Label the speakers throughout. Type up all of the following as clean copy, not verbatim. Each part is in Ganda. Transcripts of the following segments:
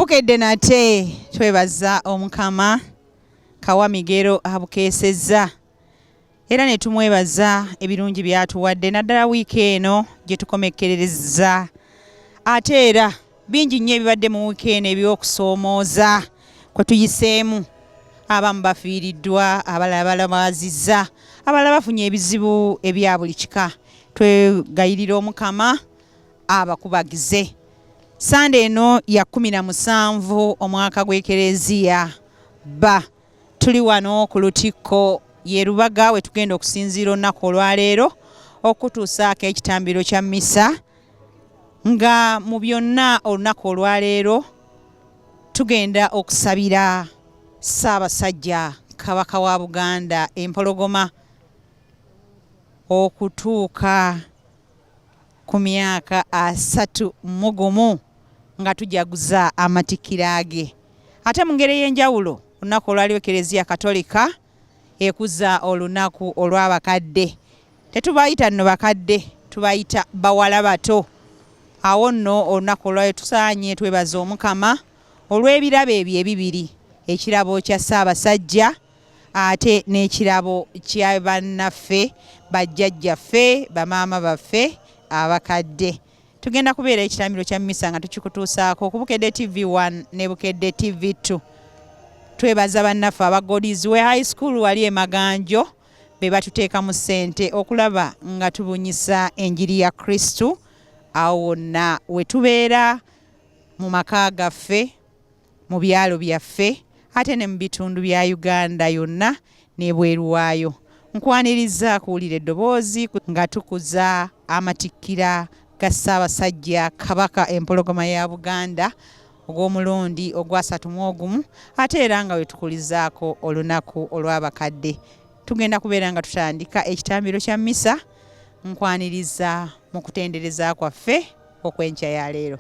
Speaker 1: Bukedde nate twebaza omukama kawa migero abukeesezza era ne tumwebaza ebirungi byatuwadde naddala wiiki eno gye tukomekkerereza ate era bingi nnyo ebibadde mu wiiki eno eby'okusoomooza kwe tuyiseemu. Abamu bafiiriddwa, abalala balabazizza, abalala bafunye ebizibu ebya buli kika. Twegayirira omukama abakubagize. Sande eno ya 17 omwaka gw'Ekereziya ba tuli wano ku Lutikko ye Lubaga we tugenda okusinziira olunaku olwaleero okutuusaako ekitambiro kya mmisa nga mu byonna olunaku olwaleero tugenda okusabira Ssaabasajja Kabaka wa Buganda empologoma okutuuka ku myaka 31 nga tujaguza amatikira ge. Ate mu ngeri y'enjawulo olunaku olwaliwo Ekereziya Katolika ekuza olunaku olw'abakadde. Tetubayita nno bakadde, tubayita bawala bato. Awo nno olunaku olwayo tusaanye twebaza omukama olw'ebirabo ebyo ebibiri, ekirabo kya Ssaabasajja ate n'ekirabo kya bannaffe bajjajjaffe bamaama baffe abakadde. Tugenda kubeera ekitambiro kya mmisa nga tukikutuusaako ku Bukedde TV1 ne Bukedde TV2. Twebaza bannaffe abagoliziwe high school wali Maganjo be batuteeka mu ssente okulaba nga tubunyisa enjiri ya Kristu awo wonna we tubeera mu maka gaffe, mu byalo byaffe ate ne mu bitundu bya Uganda yonna n'ebweru waayo. Nkwaniriza kuwulira eddoboozi nga tukuza amatikkira ga Ssaabasajja Kabaka empologoma ya Buganda ogw'omulundi ogwa 31 ate era nga we tukulizaako olunaku olw'abakadde. Tugenda kubeera nga tutandika ekitambiro kya mmisa. Nkwaniriza mu kutendereza kwaffe okw'enkya ya leero.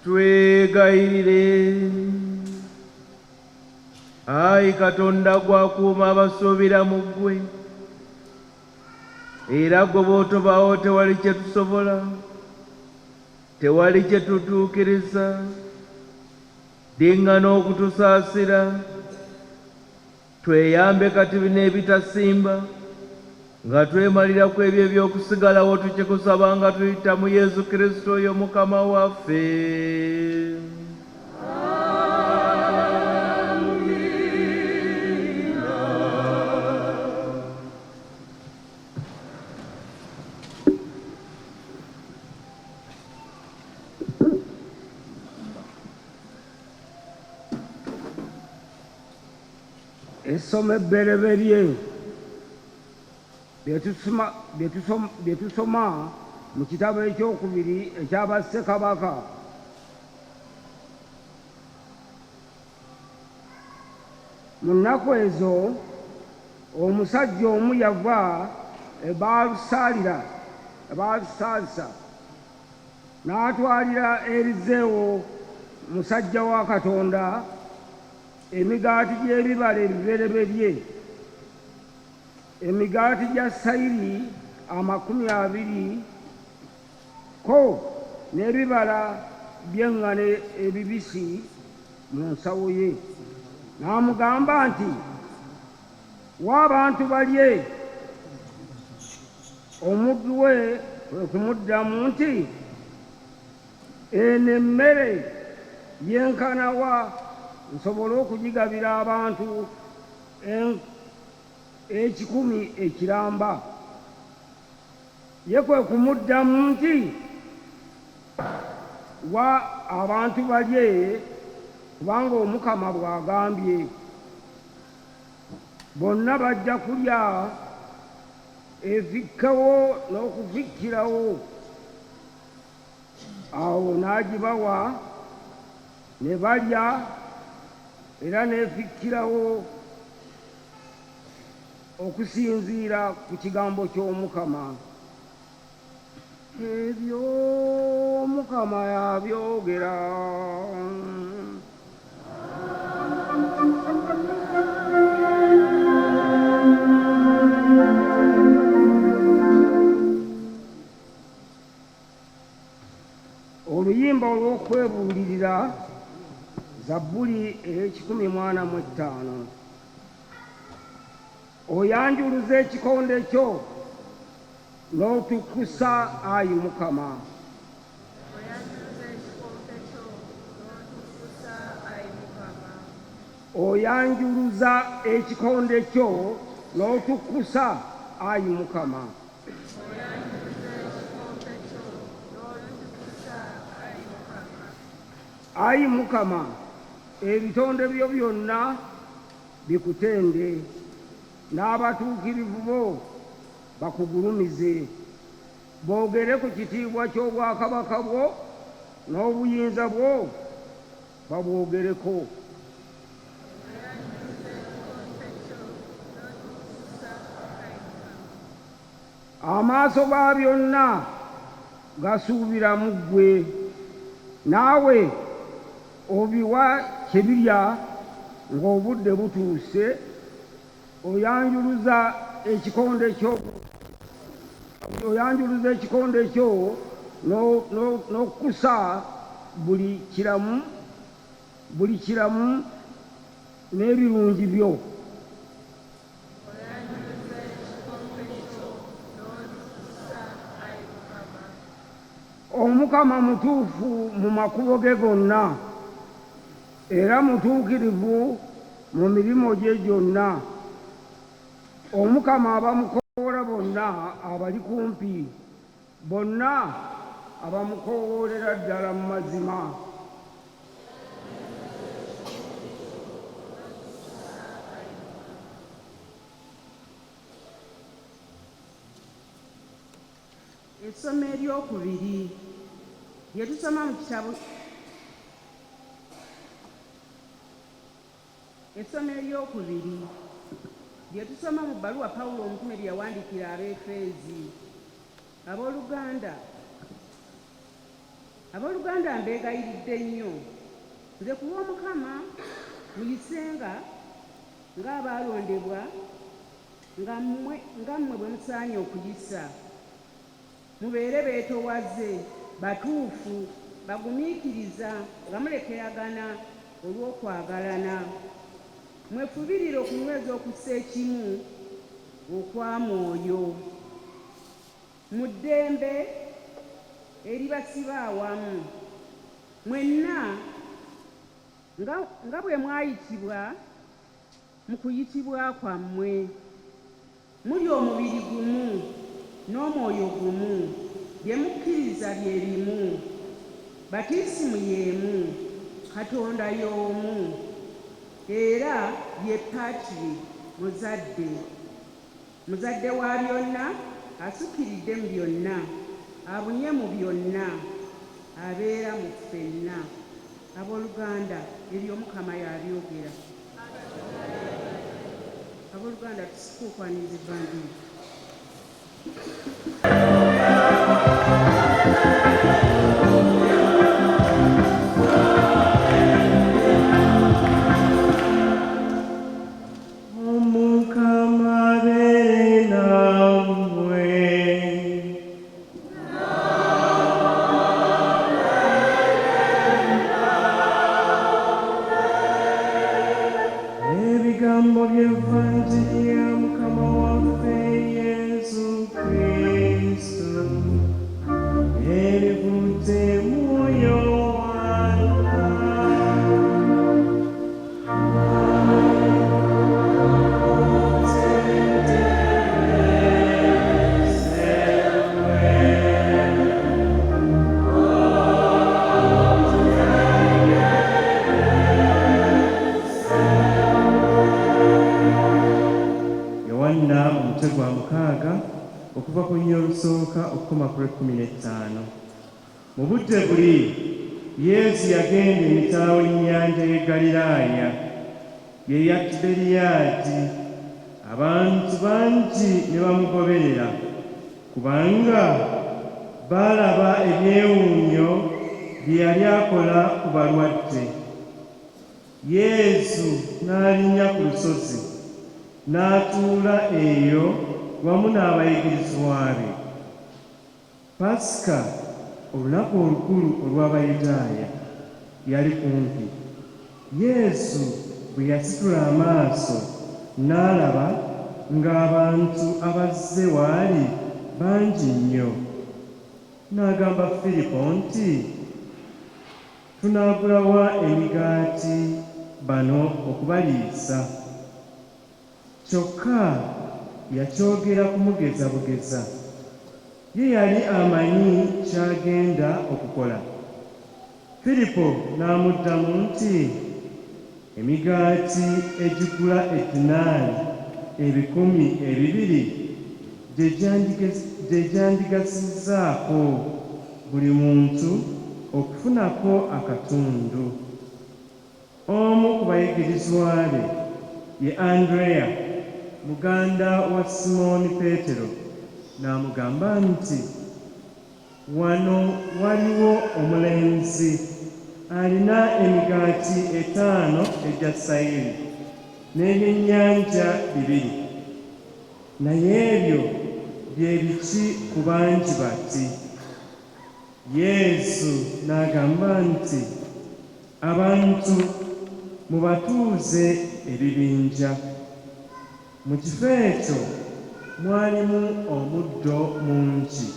Speaker 2: Twegayirire. Ayi Katonda gwakuuma abasuubira mu ggwe, era gwe bw'otobaawo tewali kye tusobola, tewali kye tutuukiriza. Ddiŋŋana okutusaasira, tweyambe kati n'ebitasimba, nga twemalira ku ebyo eby'okusigalawo, tukikusaba nga tuyita mu Yesu Kristo oyo Mukama waffe.
Speaker 3: Essomo ebbereberye bye tusoma mu kitabo ekyokubiri eky'Abassekabaka. Mu nnaku ezo omusajja omu yava e Baalusaalisa n'atwalira Erizeewo musajja wa Katonda emigaati gy'ebibala ebibereberye, emigaati gya sayiri 20 ko n'ebibala by'eŋŋaano ebibisi mu nsawo ye. N'amugamba nti, wa abantu balye. Omuddu we kwe kumuddamu nti, eno emmere yenkana wa nsobole okugigabira abantu 10,000 ekiramba? Ye kwe kumuddamu nti, wa abantu balye, kubanga Omukama bw'agambye. Bonna bajja kulya efikkewo n'okufikkirawo. Awo n'agibawa ne balya, era n'efikkirawo okusinziira ku kigambo ky'Omukama. Ebyo Omukama yabyogera. Oluyimba olw'okwebuulirira Zabbuli ey'Ekikumi-45. Oyanjuluza ekikonde kyo n'otukkusa, Ayi Mukama. Oyanjuluza ekikonde kyo n'otukkusa, Ayi Mukama. Ayi Mukama, ebitonde byo byonna bikutende, n'abatuukirivu bo bakugulumize. Boogere ku kitiibwa ky'obwakabaka bwo n'obuyinza bwo babwogereko. Amaaso ga byonna gasuubira mu ggwe, naawe obiwa kye birya ng'obudde butuuse. Oyanjuluza ekikonde kyo n'okkusa buli kiramu n'ebirungi byo. Omukama mutuufu mu makubo ge gonna, era mutuukirivu mu mirimo gye gyonna. Omukama abamukoowoola bonna abali kumpi, bonna abamukoowoolera ddala mu mazima.
Speaker 4: Essomo eryokubiri lye tusoma mu kitabo mu bbaluwa Pawulo omutume lye yawandiikira Abeefeezi. Abooluganda, Abooluganda mbeegayiridde nnyo nze ku lw'Omukama muyisenga ng'abaalondebwa nga mmwe bwe musaanye okuyisa. Mubeere beetoowaze, batuufu, bagumiikiriza nga mulekeragana olw'okwagalana. Mwefubirire okunyweza okussa ekimu okwa Mwoyo mu ddembe eribasiba awamu. Mwenna nga bwe mwayitibwa mu kuyitibwa kwammwe, muli omubiri gumu n'omwoyo gumu, bye mukkiriza bye bimu, batiisimu y'emu, Katonda y'omu, era ye Patiri muzadde wa byonna, asukkiridde mu byonna, abunye mu byonna, abeera mu ffenna. Abooluganda, ebyo Mukama y'abyogera. Abooluganda, tusikuukwaniza evvanjiri.
Speaker 5: okuva ku nnya olusooka okukoma ku lw'ekumi-n'ettaano. Mu budde buli Yesu yagenda emitaawo y'ennyanja y'e Ggaliraaya, ye ya Tiberiyaadi. Abantu bangi ne bamugoberera kubanga baalaba ebyewuunyo bye yali akola ku balwadde. Yesu n'alinnya ku lusozi n'atuula eyo wamu n'abayigirizwa be. Pasika, olunaku olukulu olw'Abayudaaya, yali kumpi. Yesu bwe yasitula amaaso n'alaba ng'abantu abazze waali bangi nnyo, n'agamba Firipo nti, tunaagula wa emigaati bano okubaliisa? Kyokka yakyogera kumugeza bugeza, ye yali amanyi ky'agenda okukola. Firipo n'amuddamu nti, emigaati egigula eddinaali 200 gye gyandigasizzaako buli muntu okufunako akatundu. Omu ku bayigirizwa be, ye Andreya, muganda wa Simooni Peetero, n'amugamba nti, wano waliwo omulenzi alina emigaati 5 egya sayiri n'ebyennyanja 2, naye ebyo bye biki ku bangi bati? Yesu n'agamba nti, abantu mubatuuze ebibinja. Mu kifo ekyo mwalimu omuddo mungi.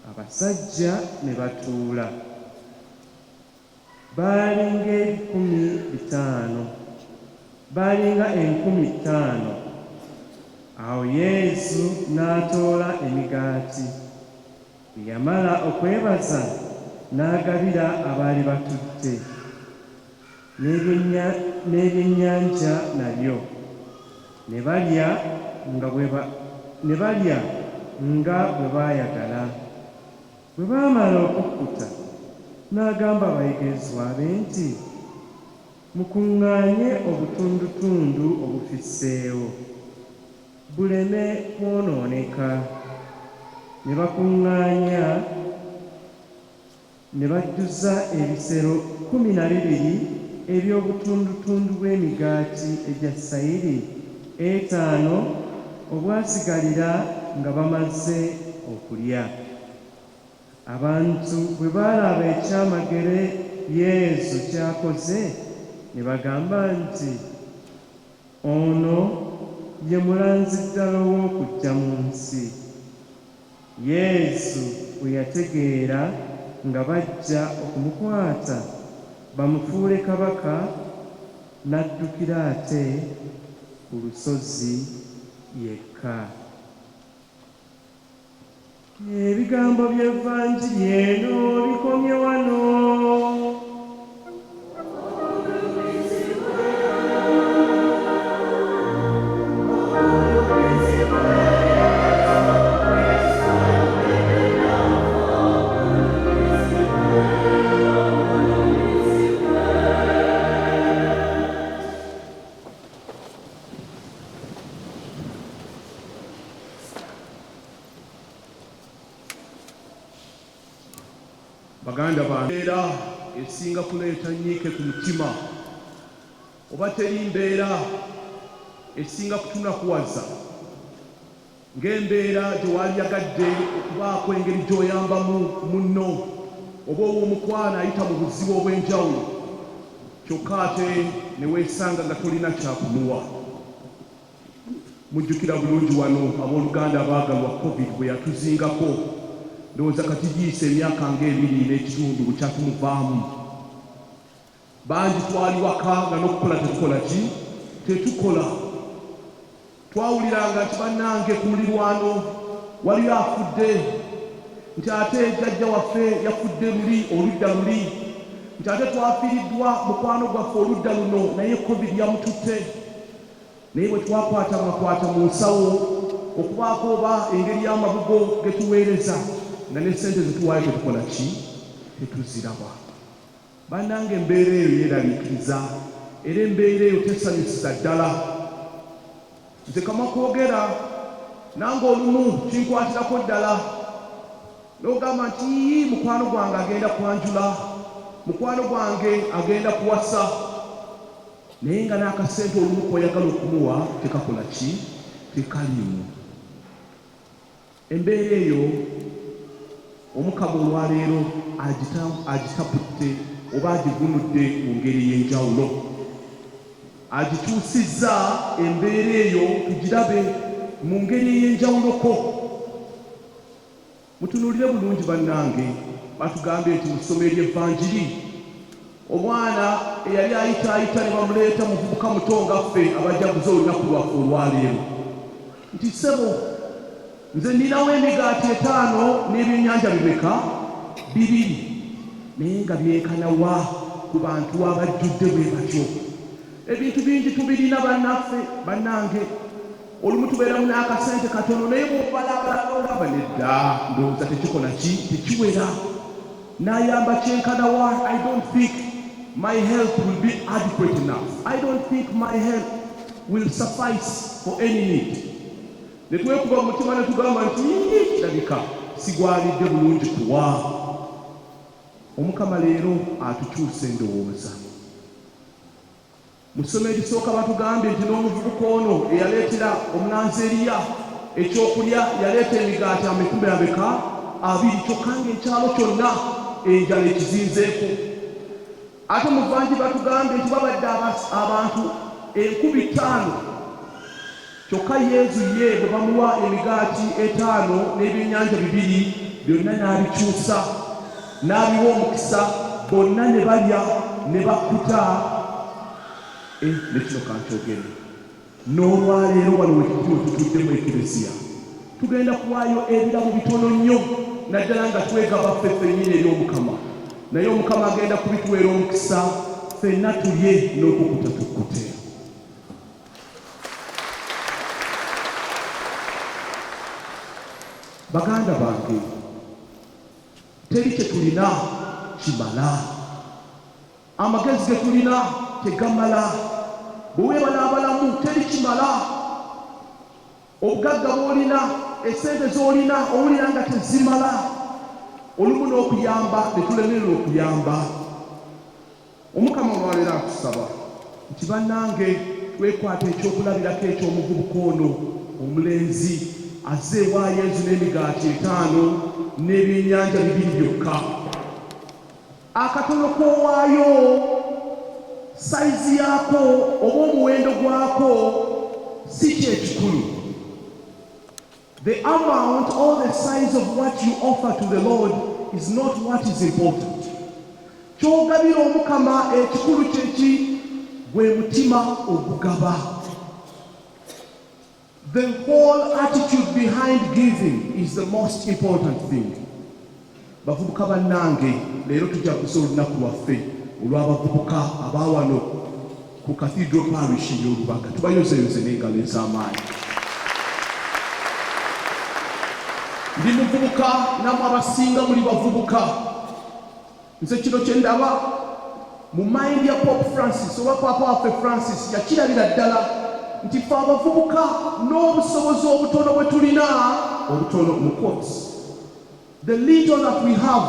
Speaker 5: Abasajja ne batuula. Baalinga 50,000. Awo Yesu n'atoola emigaati, bwe yamala okwebaza n'agabira abaali batudde, n'ebyennyanja nabyo, ne balya nga bwe baayagala. Bwe baamala okukkuta, n'agamba abayigirizwa be nti, mukuŋŋaanye obutundutundu obufisseewo, buleme kwonooneka. Ne bakuŋŋaanya ne bajjuza ebisero 12 eby'obutundutundu bw'emigaati egya sayiri 5 obwasigalira nga bamaze okulya. Abantu bwe baalaba ekyamagere Yesu ky'akoze ne bagamba nti, ono ye mulanzi ddala ow'okujja mu nsi. Yesu bwe yategeera nga bajja okumukwata bamufuule kabaka, n'addukira ate ku lusozi yekka. Ebigambo by'Evvanjiri eno bikomye wano.
Speaker 6: Baganda bange, mbeera esinga kuleeta nnyiike ku mutima oba teri mbeera esinga kutunakuwaza ng'embeera gye waliyagadde okubaako engeri gy'oyambamu munno oba ow'omukwana ayita mu buzibu obw'enjawulo, kyokka ate ne weesanga nga tolina kyakumuwa. Mujjukira bulungi wano abooluganda abaagalwa COVID bwe yatuzingako. Ndowooza kati giyise emyaka ng'ebiri n'ekitundu bwe kyatumuvaamu. Bangi twali waka nga n'okukola tetukola ki? Tetukola. Twawuliranga nti bannange ku mulirwano waliyo afudde, nti ate jjajja waffe yafudde luli oludda luli, nti ate twafiiriddwa mukwano gwaffe oludda luno naye COVID yamututte. Naye bwe twakwata mu nsawo okubaako oba engeri y'amabugo ge tuweereza nga ne ssente zetuwaayo tetukola ki? Tetuziraba. Bannange embeera eyo yeeraliikiriza era embeera eyo tesanyusiza ddala. Nze kamwa kwogera nange olumu kinkwatirako ddala n'ogamba nti mukwano gwange agenda kwanjula, mukwano gwange agenda kuwasa, naye nga n'akasente olumu koyagala okumuwa tekakola ki? Tekaliimu. Embeera eyo Omukama olwaleero agitaputte oba agivunudde mu ngeri y'enjawulo. Agikyusizza embeera eyo tugirabe mu ngeri ey'enjawuloko. Mutunuulire bulungi bannange, batugambye nti mu ssomo ery'Evvanjiri omwana eyali ayitaayita ne bamuleeta muvubuka muto nga ffe abajaguza olunaku lwaffe olwaleero nti ssebo, nze nninawo emigaati 5 n'ebyennyanja bimeka? 2. Naye nga byenkanawa ku bantu abajjudde bwe batyo. Ebintu bingi tubirina bannaffe, bannange. Olumu tubeeramu n'akasente katono naye bw'obalabala nedda ndowooza tekikola ki? Tekiwera. N'ayamba kyenkanawa. I don't think my health will be adequate enough. I don't think my health will suffice for any need. Ne twekuba mu mutima ne tugamba nti kirabika sigwalidde bulungi kuwa. Omukama leero atukyusa endowooza. Mu ssomo erisooka batugambye nti n'omuvubuka ono eyaleetera omunanzeriya ekyokulya yaleeta emigaati 200 kyokka ng'ekyalo kyonna enjala ekizinzeeko. Ate mu Vvanjiri batugambye nti babadde abantu 5,000 kyokka Yesu ye bwe bamuwa emigaati 5 n'ebyennyanja 2 byonna n'abikyusa n'abiwa omukisa, bonna ne balya ne bakkuta. Ne kino kankyogere, n'olwaleero wano wekityo tutudde mu eklesiya tugenda kuwaayo ebirabo bitono nnyo naddala nga twegaba ffe ffennyini eri Omukama, naye Omukama agenda kubituweera omukisa ffenna tulye n'okukuta tukkute. Baganda bange, teri kye tulina kimala. Amagezi ge tulina tegamala. Bwe weeba n'abalamu teri kimala. Obugagga bw'olina, essente z'olina owulira nga tezimala. olumu n'okuyamba ne tulemererwa okuyamba. Omukama olwaleero atusaba nti bannange twekwata ekyokulabirako eky'omuvubuka ono omulenzi azze ewaayo enzu n'emigaati 5 n'ebyennyanja 2 byokka. Akatono k'owaayo sayizi yaako oba omuwendo gwako si kyekikulu. The amount or the size of what you offer to the Lord is not what is important. Ky'ogabira Omukama ekikulu kyeki gwe mutima ogugaba. The whole attitude behind giving is the most important thing. Bavubuka bannange, leero tujja kusoma olunaku lwaffe olw'abavubuka abaawano ku Cathedral Parish y'Olubaga. Tubayozeyoze n'engalo ez'amaanyi. Ndi muvubuka namwe abasinga muli bavubuka. Nze kino kye ndaba mu mayindi ya Pope Francis oba Papa waffe Francis yakirabira ddala nti ffe abavubuka n'obusobozi obutono bwe tulina obutono mu quotes, the little that we have,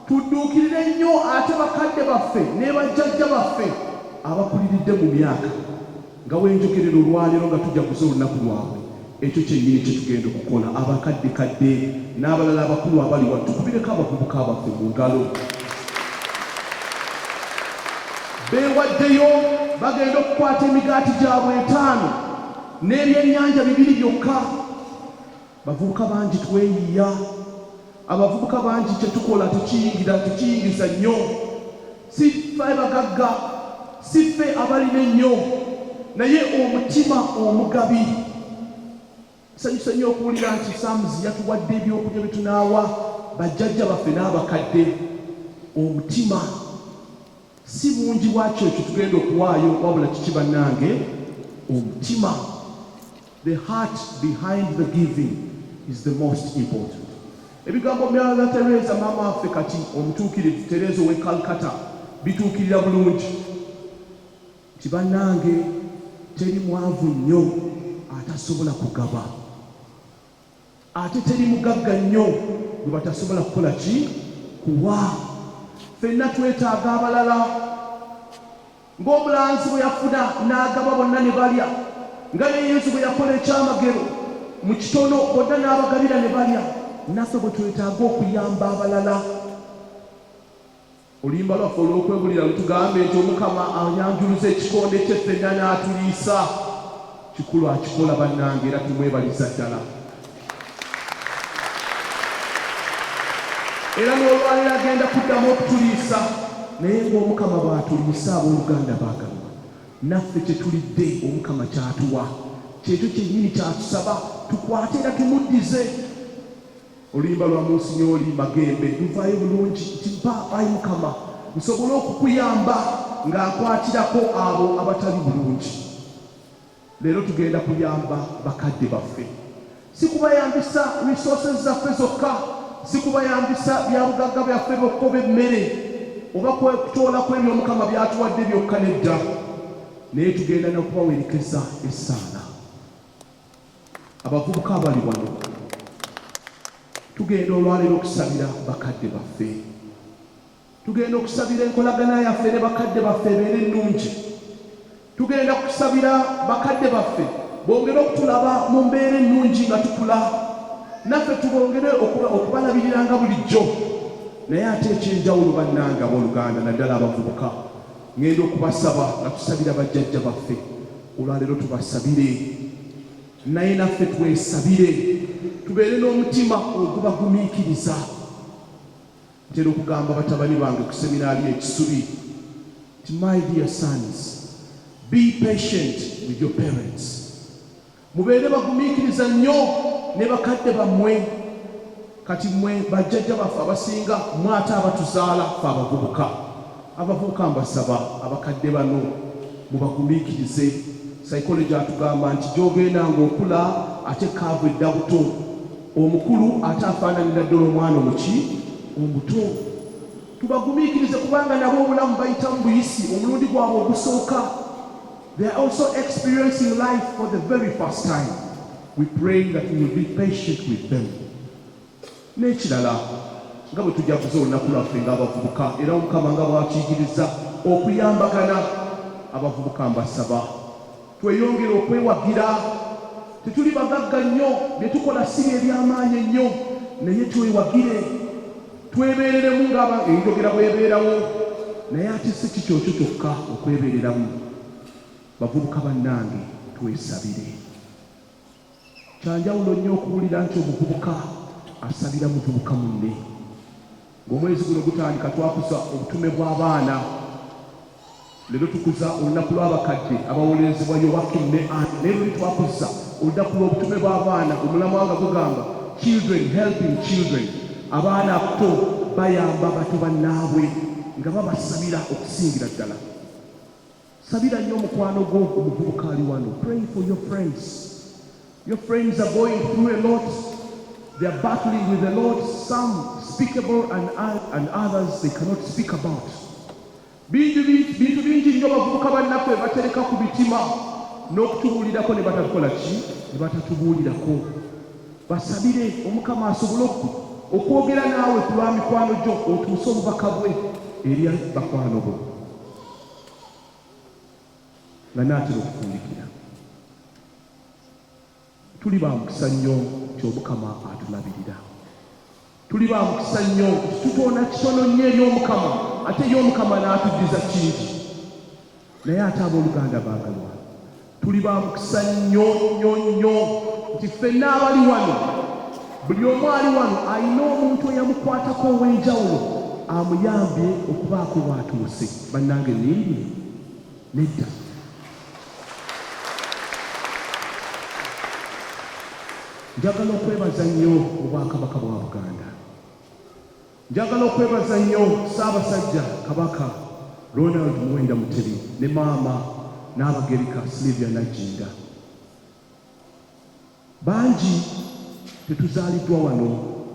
Speaker 6: tudduukirire nnyo ate bakadde baffe ne bajjajja baffe abakuliridde mu myaka nga wenjogerera olwaleero nga tujaguza olunaku lwabwe. Ekyo kyennyini kye tugenda okukola. Abakaddekadde n'abalala abakulu abali wano tukubireko abavubuka baffe mu ngalo. Beewaddeyo bagenda okukwata emigaati gyabwe 5 n'ebyennyanja 2 byokka. Bavubuka bangi tweyiya. Abavubuka bangi kye tukola tekiyingiza nnyo. Si ffe bagagga, si ffe abalina ennyo, naye omutima omugabi. Nsanyusa nnyo okuwulira nti Samuzi yatuwadde ebyokulya bye tunaawa bajjajja baffe n'abakadde. Omutima si bungi bwakyo ekyo tugenda okuwaayo, wabula kiki bannange? Omutima. The heart behind the giving is the most important. Ebigambo bya Mother Teresa maama waffe kati omutuukirivu Teresa ow'e Calcutta bituukirira bulungi nti bannange teri mwavu nnyo atasobola kugaba, ate teri mugagga nnyo gwe batasobola kukola ki? Kuwa. Ffenna twetaaga abalala. Ng'omulanzi bwe yafuna n'agaba bonna ne balya, nga ne Yesu bwe yakola ekyamagero mu kitono bonna n'abagabira ne balya, naffe bwe twetaaga okuyamba abalala. Oluyimba lwaffe olw'okwebulira lutugambe nti Omukama anyanjuluza ekikonde kye ffenna n'atuliisa. Kikulu akikola bannange era tumwebaliza ddala. Era n'olwaliro agenda kuddamu okutuliisa, naye ng'Omukama bw'atuliisa abooluganda baagalwa, naffe kye tulidde Omukama ky'atuwa, kyekyo kyennyini ky'atusaba tukwate era tumuddize. Oluyimba lwa Monsignori Magembe luvaayo bulungi nti mpa Ayi Mukama nsobole okukuyamba nga nkwatirako abo abatali bulungi. Leero tugenda kuyamba bakadde baffe, si kubayambisa resources zaffe zokka, si kubayambisa bya bugagga byaffe bokka b'emmere oba kutoola kw'ebyo Omukama byatuwadde byokka nedda, naye tugenda n'okubawerekeza essaala. Abavubuka abali wano tugenda olwaleero okusabira bakadde baffe, tugenda okusabira enkolagana yaffe ne bakadde baffe ebeere ennungi. Tugenda kusabira bakadde baffe bongere okutulaba mu mbeera ennungi nga tukula, naffe tubongere okubalabirira nga bulijjo. Naye ate ekyenjawulo bannange abooluganda naddala abavubuka, ngenda okubasaba nga tusabira bajjajja baffe. Olwaleero tubasabire, naye naffe twesabire, tubeere n'omutima ogubagumiikiriza. Ntera okugamba batabani bange ku seminaari ekisubi nti my dear sons, be patient with your parents. Mubeere bagumiikiriza nnyo ne bakadde bammwe. Kati mmwe bajjajja baffe abasinga mwate abatuzaala ffe abavubuka. Abavubuka mbasaba abakadde bano mubagumiikirize. Psychology atugamba nti gy'ogenda ng'okula ate kaavu edda buto, omukulu ate afaananira ddala omwana omuki omuto. Tubagumiikirize kubanga nabo obulamu bayitamu buyisi, omulundi gwabwe ogusooka. They are also experiencing life for the very first time. We pray that we will be patient with them. N'ekirala nga bwe tujaguza olunaku lwaffe ng'abavubuka era omukama nga bwakiyigiriza okuyambagana abavubuka mbasaba tweyongere okwewagira tetuli bagagga nnyo bye tukola si ebyamaanyi ennyo naye twewagire twebeereremu ng'enjogera bwebeerawo naye ate si kikyokyo kyokka okwebeereramu bavubuka bannange twesabire kyanjawulo nnyo okuwulira nti omuvubuka asabira muvubuka munne ng'omwezi guno gutandika twakuza obutume bw'abaana leero tukuza olunaku lw'abakadde abawolerezebwa Yowakimu ne Anne naye luli twakuza olunaku lw'obutume bw'abaana omulamwa nga gugamba children helping children abaana abato bayamba bato bannaabwe nga babasabira okusingira ddala sabira nnyo omukwano gwo omuvubuka ali wano pray for your friends. Your friends are going through a lot. They are battling with the Lord, some speakable and others they cannot speak about. Bintu bingi nnyo bavubuka bannaffe batereka ku mitima n'okutubuulirako ne batatukola ki ne batatubuulirako basabire omukama asobole okwogera naawe ku lwa mikwano gyo otuuse obubaka bwe eri bakwano bo nga naatera okufundikira tuli ba mukisa nnyo nti omukama atulabirira tuli ba mukisa nnyo nti tutoona kitono nnyo eri omukama ate ye omukama n'atuddiza kingi naye ate abooluganda baagalwa tuli ba mukisa nnyo nnyo nnyo nti ffenna abali wano buli omu ali wano alina omuntu eyamukwatako ow'enjawulo amuyambye okubaako bw'atuuse bannange nindi nedda njagala okwebaza nnyo obwakabaka bwa Buganda njagala okwebaza nnyo Ssaabasajja Kabaka Ronald Muwenda Mutebi ne maama n'abagereka Sylvia Najjinda bangi tetuzaaliddwa wano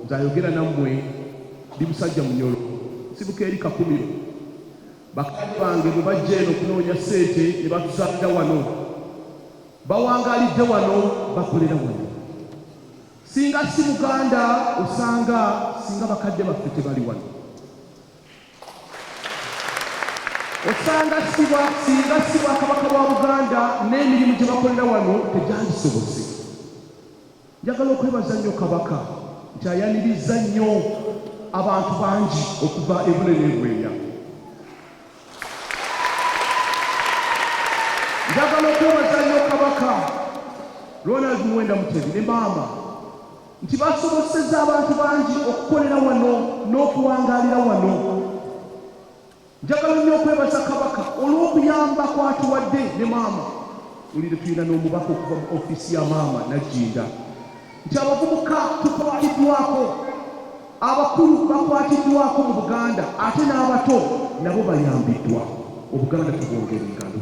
Speaker 6: nzayogera nammwe ndi musajja munyolo sibuka eri Kakumiro bakadde bange bwe bajja eno okunoonya ssente ne batuzaalira wano bawangaalidde wano bakolera wano singa si Buganda osanga singa bakadde baffe tebali wano osanga singa si Bwakabaka bwa Buganda n'emirimu gye bakolera wano tegyandisobose njagala okwebaza nnyo Kabaka nti ayaniriza nnyo abantu bangi okuva ebunene ebweya njagala okwebaza nnyo Kabaka Ronald Muwenda Mutebi ne maama nti basobosezza abantu bangi okukolera wano n'okuwangaalira wano njagala nnyo okwebaza Kabaka olw'okuyamba kwatuwadde ne maama ulire tulina n'omubaka okuva mu ofiisi ya maama Najjinda nti abavubuka tukwatiddwako abakulu bakwatiddwako mu Buganda ate n'abato nabo bayambiddwa Obuganda tubwongera engalo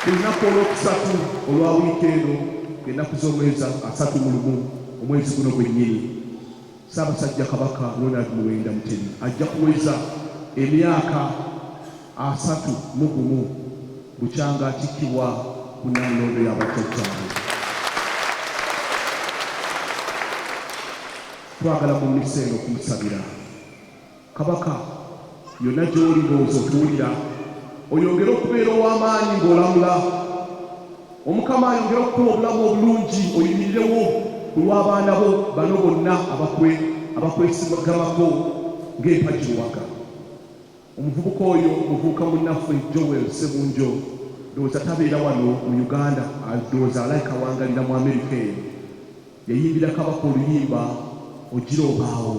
Speaker 6: ku lunaku olwokusatu olwa wiikeendo ng'ennaku z'omwezi 31 omwezi guno gwennyini Ssaabasajja Kabaka Ronald Muwenda Mutebi ajja kuweza emyaka 31 bukyanga atikkibwa ku Nnamulondo y'abajjajjaabe twagala mu mmisa eno okumusabira Kabaka yonna gy'oli ndowooza otuwulira oyongere okubeera ow'amaanyi ng'olamula omukama ayongere okukuwa obulamu obulungi oyimirirewo ku lw'abaana bo bano bonna abakwesigamako ng'empagi-luwaga omuvubuka oyo omuvubuka munnaffe Joel Ssebunjo ndowooza tabeera wano mu Uganda ndowooza alayika wangalira mu Amerika eyo yayimbira Kabaka oluyimba ogira obaawo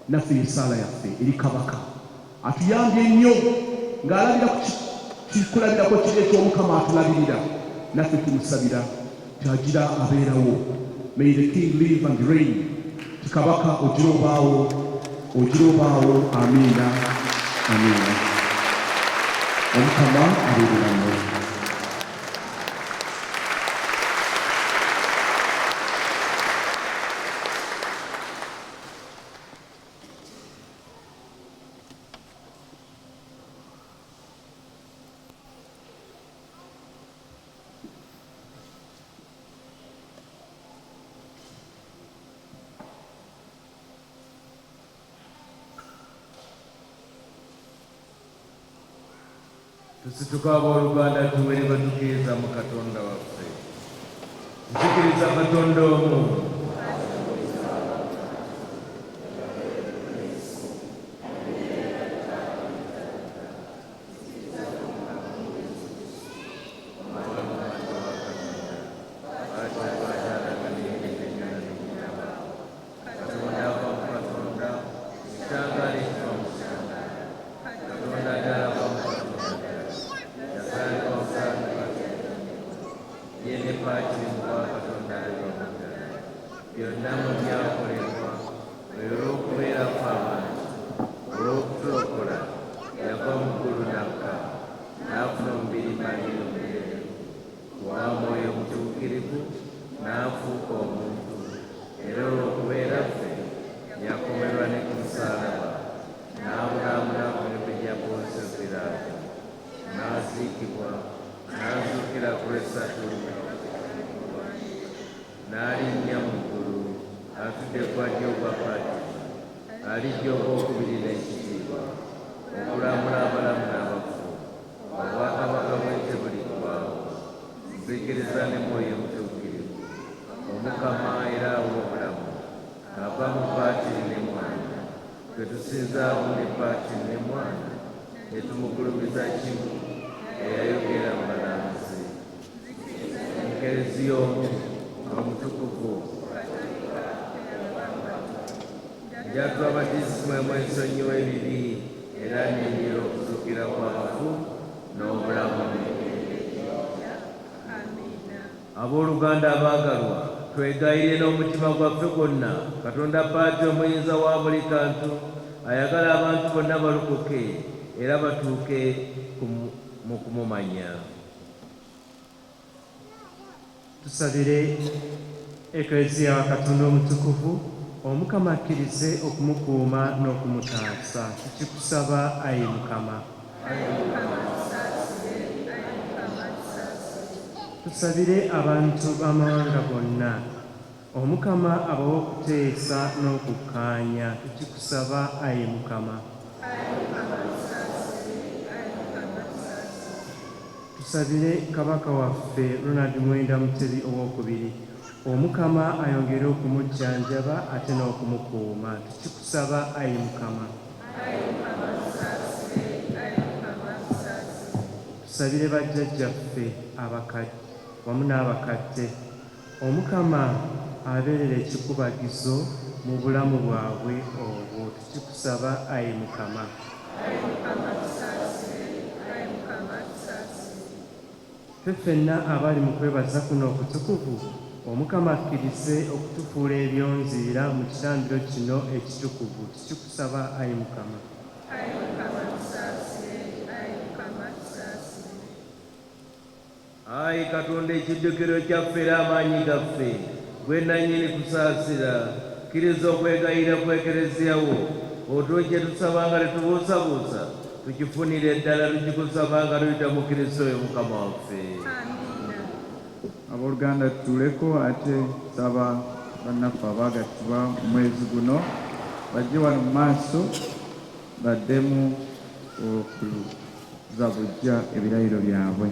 Speaker 6: naffe esaala yaffe eri Kabaka atuyambye nnyo ng'alabira kikulabirako kiri eky'omukama atulabirira naffe tumusabira kyagira abeerawo may the king live and reign ti Kabaka ogira obaawo amiina amiina omukama abeereramu
Speaker 2: tusituka abooluganda tuwere batukkiriza mu Katonda waffe. Nzikiriza Katonda omu, byonna mu byakolebwa olw'okubeera kw'abantu olw'okutulokola yava mu ggulu nakka n'afuna omubiri maliro wa Mwoyo Mutuukirivu n'afuuka omuntu era olw'okubeera ffe yakomerwa ne ku musaalaba n'abulaamula ku milembe gya Ponsiyo Piraato n'aziikibwa n'azuukira ku lw'essatu n'alinnya mu ggulu atudde ku ddyo obwa Paatiri alijja obwokubiri n'ekitiibwa okulamula abalamu n'abafu obwakabaka bw'ente buliggwaawo. Nzikiriza ne Mwoyo Mutuukirivu Omukama era ow'obulamu ava mu Paatiri ne Mwana twe tusinzaamu ne Paatiri ne Mwana ne tumugulumiza kimu eyayogera mu balamuzi. Nkereziya omu omutukuvu njagala batisimu ensonyi w'ebibi era n'enjira okuzuukira kw'abafu n'obulamu. Abooluganda abaagalwa, twegayire n'omutima gwaffe gwonna Katonda Paatiri omuyinza wa buli kantu ayagala abantu bonna balokoke era batuuke mu kumumanya.
Speaker 5: Tusabire Eklezia wa Katonda omutukuvu Omukama akkirize okumukuuma n'okumutaasa. Tukikusaba ayi Mukama. Tusabire abantu b'amawanga gonna Omukama abawe okuteesa n'okukkaanya. Tukikusaba ayi Mukama. Tusabire Kabaka waffe Ronald Mwenda Mutebi owookubiri Omukama ayongere okumujjanjaba ate n'okumukuuma. Tukikusaba ayi Mukama. Tusabire bajjajjaffe abakadde wamu n'abakadde Omukama abeerera ekikubagizo mu bulamu bwabwe obwo. Tukikusaba ayi Mukama. Ffe ffenna abali mu kwebaza kuno okutukuvu Omukama akkirize okutufuula ebyonziira mu kitambiro kino ekitukuvu. Tukikusaba ayi Mukama.
Speaker 2: Ayi Katonda ekiddukiro kyaffe era amaanyi gaffe gwe nannyini kusaasira kkiriza okwegayira ku Eklezia wo otuwe kye tusaba nga tetubuusabuusa tukifunire eddala tukikusaba nga tuyita mu Kristo oyo Mukama waffe.
Speaker 7: Abooluganda tutuuleko ate saba bannaffe abaagattibwa mu mwezi guno bajje wano mu maaso baddemu okuzabujja ebirayiro byabwe.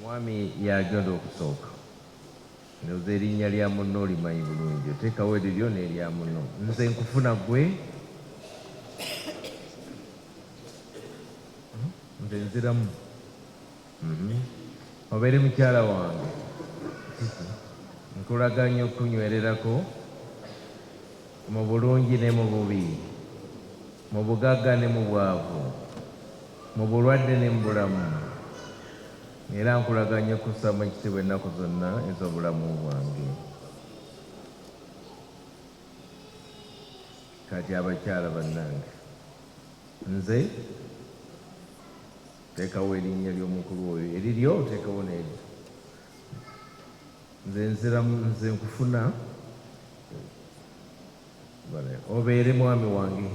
Speaker 2: Omwami yagenda okusooka ndowooza erinnya lya munno olimanyi bulungi oteekawo eriryo n'erya munno. Nze nkufuna ggwe nze nziramu obeere mukyala wange nkulaganya okunywererako mu bulungi ne mu bubi, mu bugagga ne mu bwavu, mu bulwadde ne mu bulamu, era nkulaganya okussaamu ekitiibwa ennaku zonna ez'obulamu bwange. Kati abakyala bannange, nze teekawo erinnya ly'omukulu oyo eriryo, teekawo n'eryo. Nze nkufuna obeere mwami wange,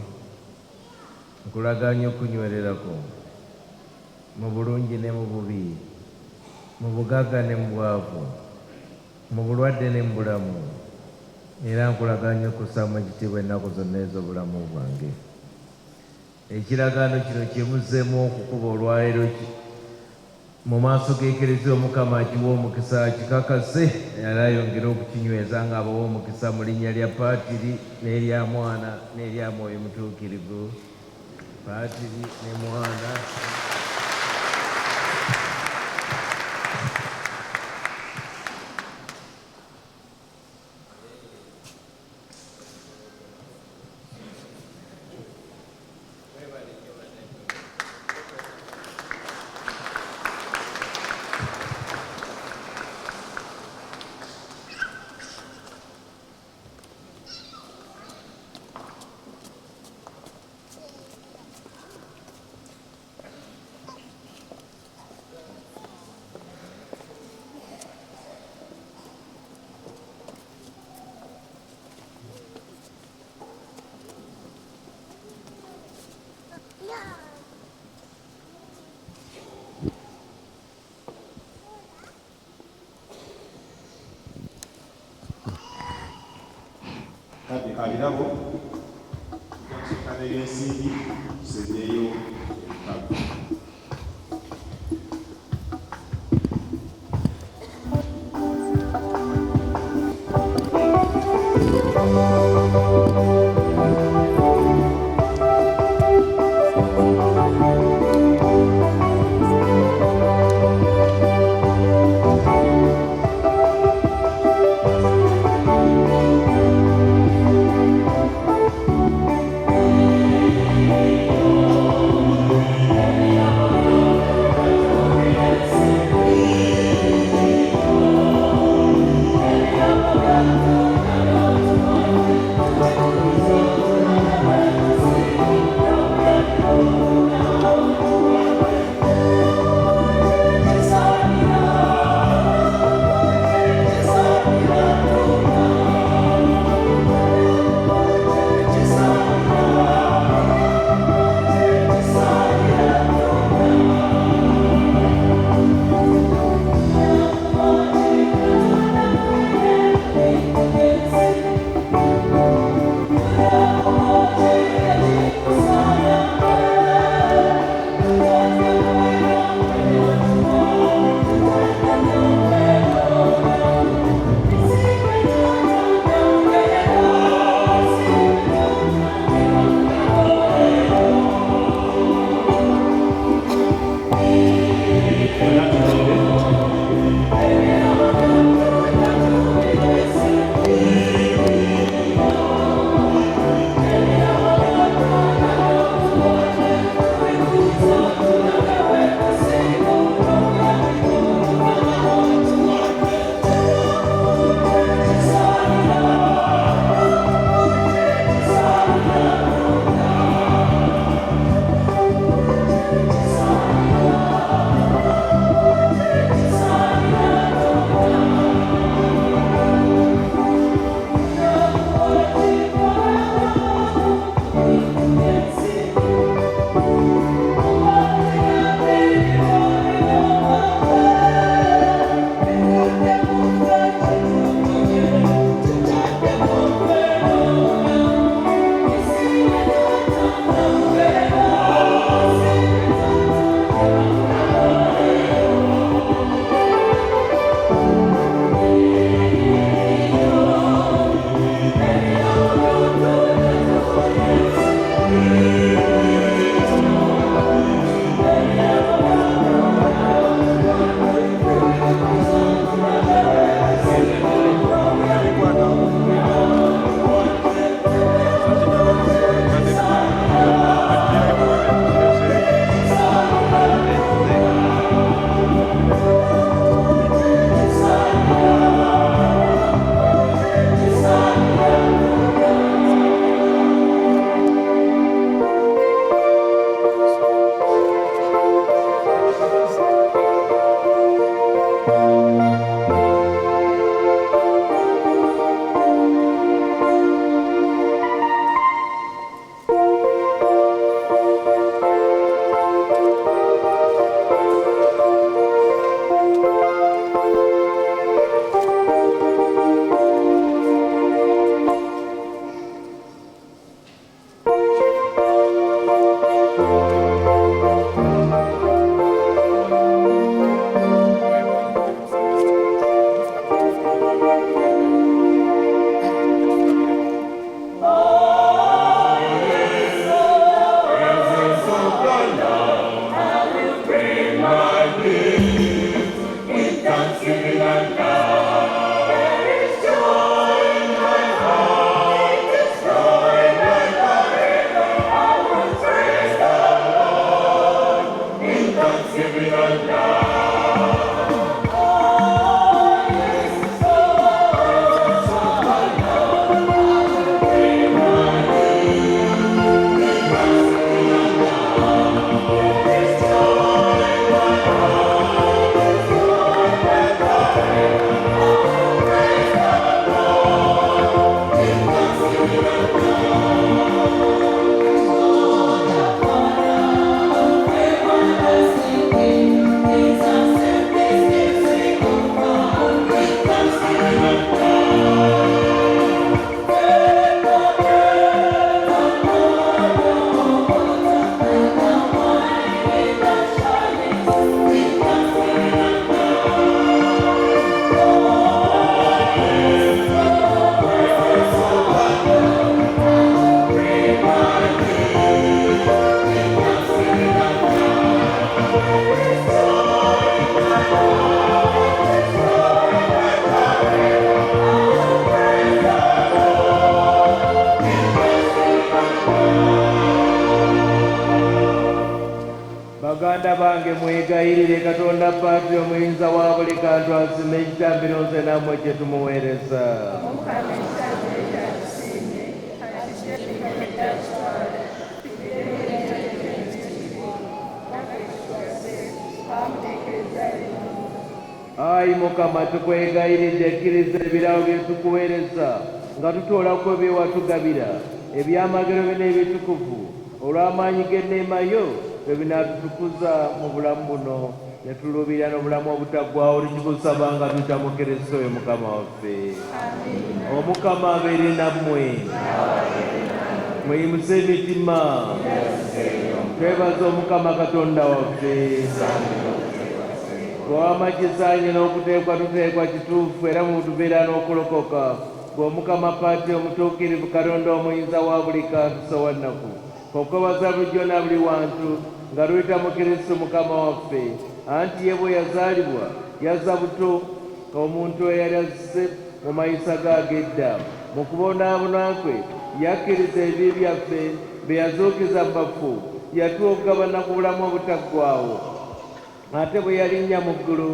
Speaker 2: nkulaganya okunywererako mu bulungi ne mu bubi, mu bugagga ne mu bwavu, mu bulwadde ne mu bulamu, era nkulaganya okussaamu ekitiibwa ennaku zonna ez'obulamu bwange. Ekiragaano kino kyemuzzeemu okukuba olwaleero mu maaso g'ekereziya Omukama akiwa omukisa, kikakase era ayongere okukinyweza ng'abawa omukisa mu linnya lya Paatiri n'erya Mwana n'erya Mwoyo Mutuukirivu. Paatiri ne Mwana.
Speaker 8: Kati kalirabo kanera ensimbi tusenyeyo ekago.
Speaker 2: baganda bange mwegayirire katonda patri omuyinza wa buli kantu asime ekitambiro nze nammwe kye tumuweereza. Ayi Mukama tukwegayiridde kkiriza ebirabo bye tukuweereza nga tutoolako bye watugabira ebyamagero bino ebitukuvu olw'amaanyi g'enneema yo bwe binaatutukuza mu bulamu buno ne tuluubirira n'obulamu obutaggwaawo tukibusaba nga tuyita mu Kristo oyo Mukama waffe. Omukama abeere nammwe. Mweyimuse emitima. Twebaza Omukama Katonda waffe. Gw'amakisaanye n'okuteekwa tuteekwa kituufu era mu tubeera n'okulokoka gw'Omukama Patri omutuukirivu Katonda omuyinza wa buli kantu sowa nnaku okwebaza bulijjo na buli wantu nga luyita mu Kristo Mukama waffe anti ye bwe yazaalibwa yazza buto omuntu eyali azise mu mayisa gaag'edda mu kubonaabona kwe yakkiriza ebibi byaffe bye yazuukiza mu bafu yatuwa okugabana ku bulamu obutaggwaawo ate bwe yalinnya mu ggulu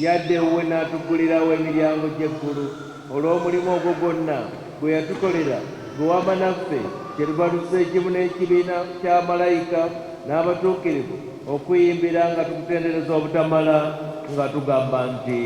Speaker 2: yadde ewuwe n'atuggulirawo emiryango gy'eggulu olw'omulimu ogwo gwonna gwe yatukolera gwe wama naffe kye tubaluse ekimu n'ekibiina kya malayika n'abatuukirivu okuyimbira nga tukutendereza obutamala nga tugamba nti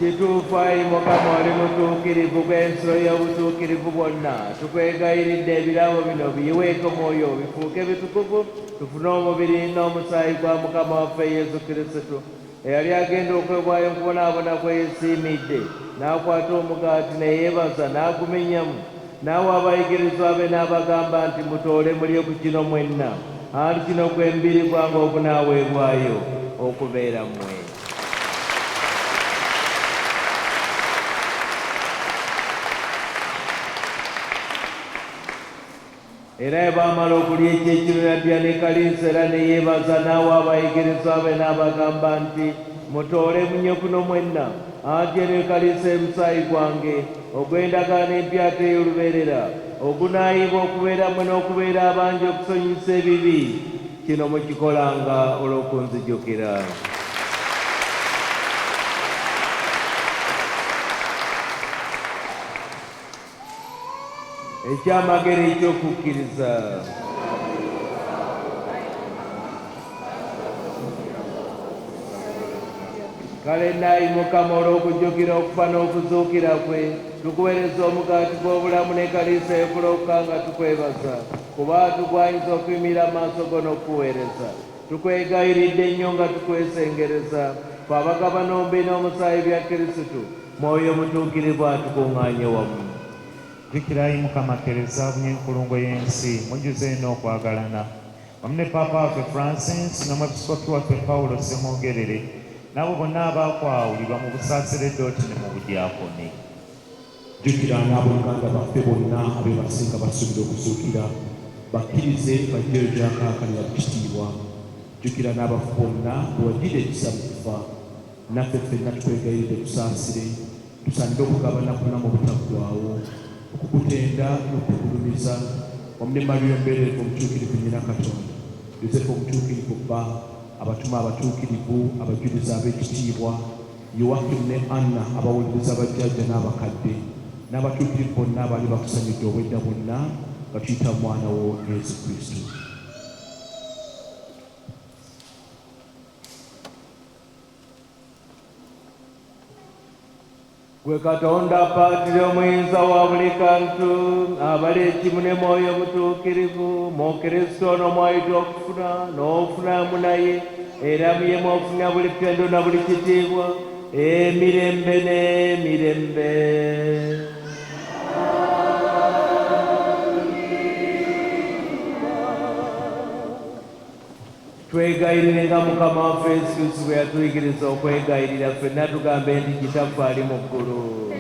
Speaker 2: kituufu ayi Mukama oli mutuukirivu gw'ensolo y'obutuukirivu bwonna tukwegayiridde ebirabo bino biyiweeko mwoyo bifuuke bitukuvu tufune omubiri n'omusaayi gwa Mukama waffe Yesu Kristo eyali agenda okwewaayo okubonaabona kwe yesiimidde n'akwata omugaati ne yeebaza n'agumenyamu n'awa abayigirizwa be n'abagamba nti mutoole mulye ku kino mwenna anti kino gwe mubiri gwange ogunaaweebwayo okubeera mmwe. era bwe baamala okulya ekyekiro yadya ne kaliisa era ne yeebaza n'awa abayigirizwa be n'abagamba nti mutoole munye kuno mwenna anti eno ekaliisa emusaayi gwange ogw'endagaano empya ate ey'olubeerera ogunaayibwa okubeera mmwe n'okubeera abangi okusonyusa ebibi kino mukikolanga olw'okunzijukira. Ekyamagero eky'okukkiriza. Kale naayi Mukama olw'okujjukira okufa n'okuzuukira kwe tukuweereza omugaati gw'obulamu n'ekaliisa y'okulokoka nga tukwebaza kuba tugwanyiza okuyimirira maaso go n'okuweereza. Tukwegayiridde nnyo nga tukwesengereza fe abagaba n'ombi n'omusaayi bya Kirisitu Mwoyo Mutuukirivu atukuŋŋaanye wamu.
Speaker 9: Jjukirayi Mukama kereza bunyenkulungo y'ensi mujjuze n'okwagalana wamu ne Paapa waffe Francis n'Omwepiskopi waffe Pawulo Ssemwogerere n'abo bonna abaakwawulibwa mu busaseredooti ne mu budyakoni.
Speaker 6: Jjukira n'abooluganda baffe bonna abeebasinga basuubira okuzuukira bakkirize bajjeyo gy'akaakalira kitiibwa. Jjukira n'abafu bonna bwe wagira ekisa mu kufa naffe ffenna tukwegayiridde tusaasire tusaanire okugabana kuna mu butaggwaawo okukutenda n'okugulumiza wamu ne Mariya Omubeererivu omutuukirivu nnyina Katonda, Yozefu omutuukirivu bba, abatuma abatuukirivu, abajulizi ab'ekitiibwa, Yowakimu ne Anna abawuliriza abajjajja n'abakadde, n'abatuukirivu bonna abaali bakusanyudde obwedda bwonna nga tuyita mwana wo Yesu Kristo.
Speaker 2: Gwe Katonda Paatire omuyinza wa buli kantu abali ekimu ne Mwoyo Mutuukirivu mu Kristo ono mwayita okufuna n'ofunamu naye era mu ye mwofunira buli ttendo na buli kitiibwa emirembe n'emirembe. Twegayirire nga Mukama waffe Yesu Kristo bwe yatuyigiriza okwegayirira ffenna tugambe nti Kitaffe ali mu ggulu.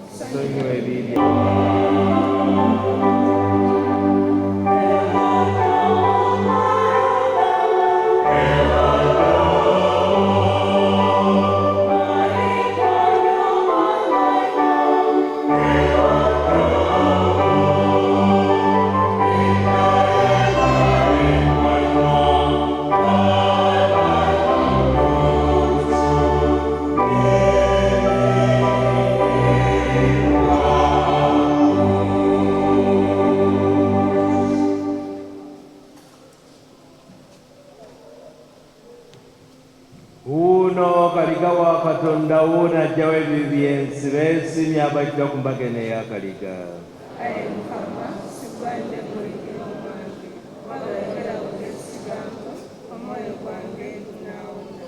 Speaker 2: Tusonyiwe ebibi. Katonda wuuno ajjawo ebibi by'ensi beesimye abajja ku mbaga eno ey'akaliga.
Speaker 10: Ayi Mukama, sigwadde kuligiro gwange, wabula yogera bugeesigango, omwoyo gwange gunaawona.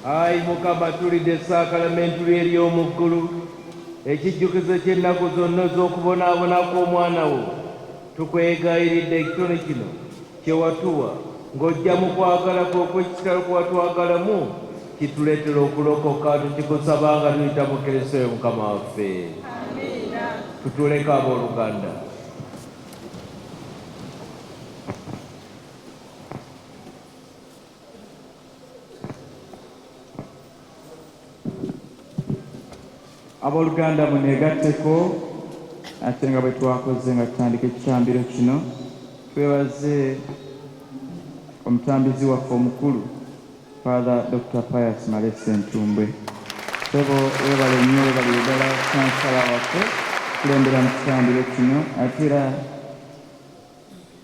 Speaker 2: ayi Mukama tulidde esaakalamentu lye ery'omu ggulu ekijjukizo ky'ennaku zonna ez'okubonaabona kw'omwana wo tukwegayiridde ekitone kino kye watuwa ng'ojja mu kwagala kwe okw'ekitalo kwe watwagalamu kituleetera okulokoka tukikusaba nga tuyita mu Kristo ye Mukama waffe. Tutuleko abooluganda.
Speaker 7: Abooluganda muneegatteko ate nga bwe twakoze nga tutandika ekitambiro kino twebaze omutambizi waffe omukulu Father Dr. Pius Malese Ntumbwe. Sebo webale nnyo webalire ddala kansala waffe kulembera mu kitambiro kino ate era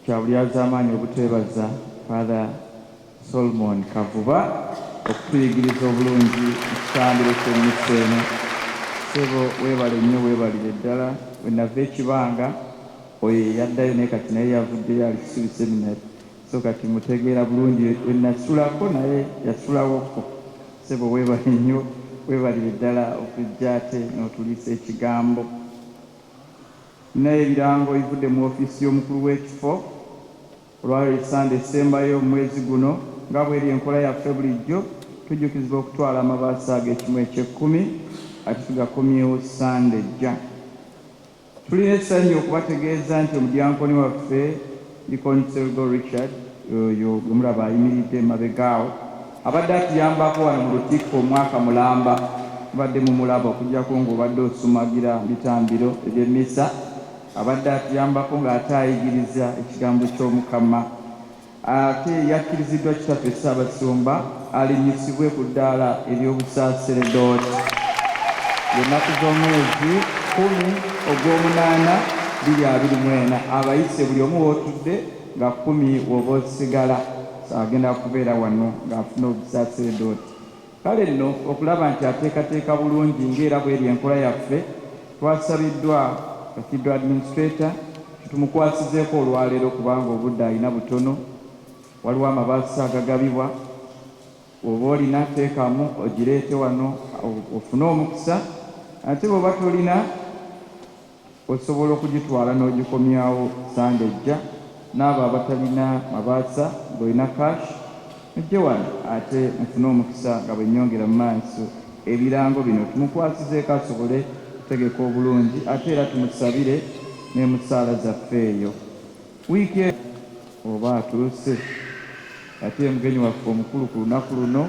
Speaker 7: kyabulyaza amaanyi obutwebaza Father Solomon Kavuba okutuyigiriza obulungi mu kitambiro ky'emmisa eno. Sebo webale nnyo webalire ddala wenava ekibanga oyo yaddayo naye kati naye yavuddeyo ali Kisubi Seminary so kati mutegeera bulungi wenasulako naye yasulawoko. Sebo webale nnyo webalire ddala okujja ate n'otuliisa ekigambo. Naye ebirango ebivudde mu ofiisi y'omukulu w'ekifo olwaleero Sande esembayo omwezi guno nga bw'eri enkola yaffe bulijjo tujjukizibwa okutwala amabaasa ag'ekimu eky'ekkumi ate tugakomyewo Sande ejja. Tulina essanyu okubategeeza nti omudyankoni waffe Dikoni Sergo Richard oyo gwe mulaba ayimiridde emabegaawo abadde atuyambako wano mu Lutikko omwaka mulamba mubadde mumulaba okuggyako ng'obadde osumagira bitambiro eby'emmisa abadde atuyambako ng'ate ayigiriza ekigambo ky'Omukama. Ate yakkiriziddwa kitaffe Ssaabasumba alinyisibwe ku ddaala ery'obusaseredooti ennaku z'omwezi 10 ogw'omunaana 2024 abayise buli omu wootudde nga 10 woba osigala agenda kubeera wano ng'afuna obusaseredooti. Kale nno okulaba nti ateekateeka bulungi ng'era bw'eri enkola yaffe twasabiddwa Cathedral Administrator tutumukwasizeeko olwaleero kubanga obudde alina butono waliwo amabaasa agagabibwa oba olina teekamu ogireete wano ofune omukisa ate bw'oba tolina osobola okugitwala n'ogikomyawo Sande ejja n'abo abatalina mabaasa ng'olina cash mujje wano ate mufune omukisa nga bwennyongera mu maaso ebirango bino tumukwasizeeko asobole okutegeka obulungi ate era tumusabire n'emusaala zaffe eyo. Wiiki oba atuuse ate mugenyi waffe omukulu ku lunaku luno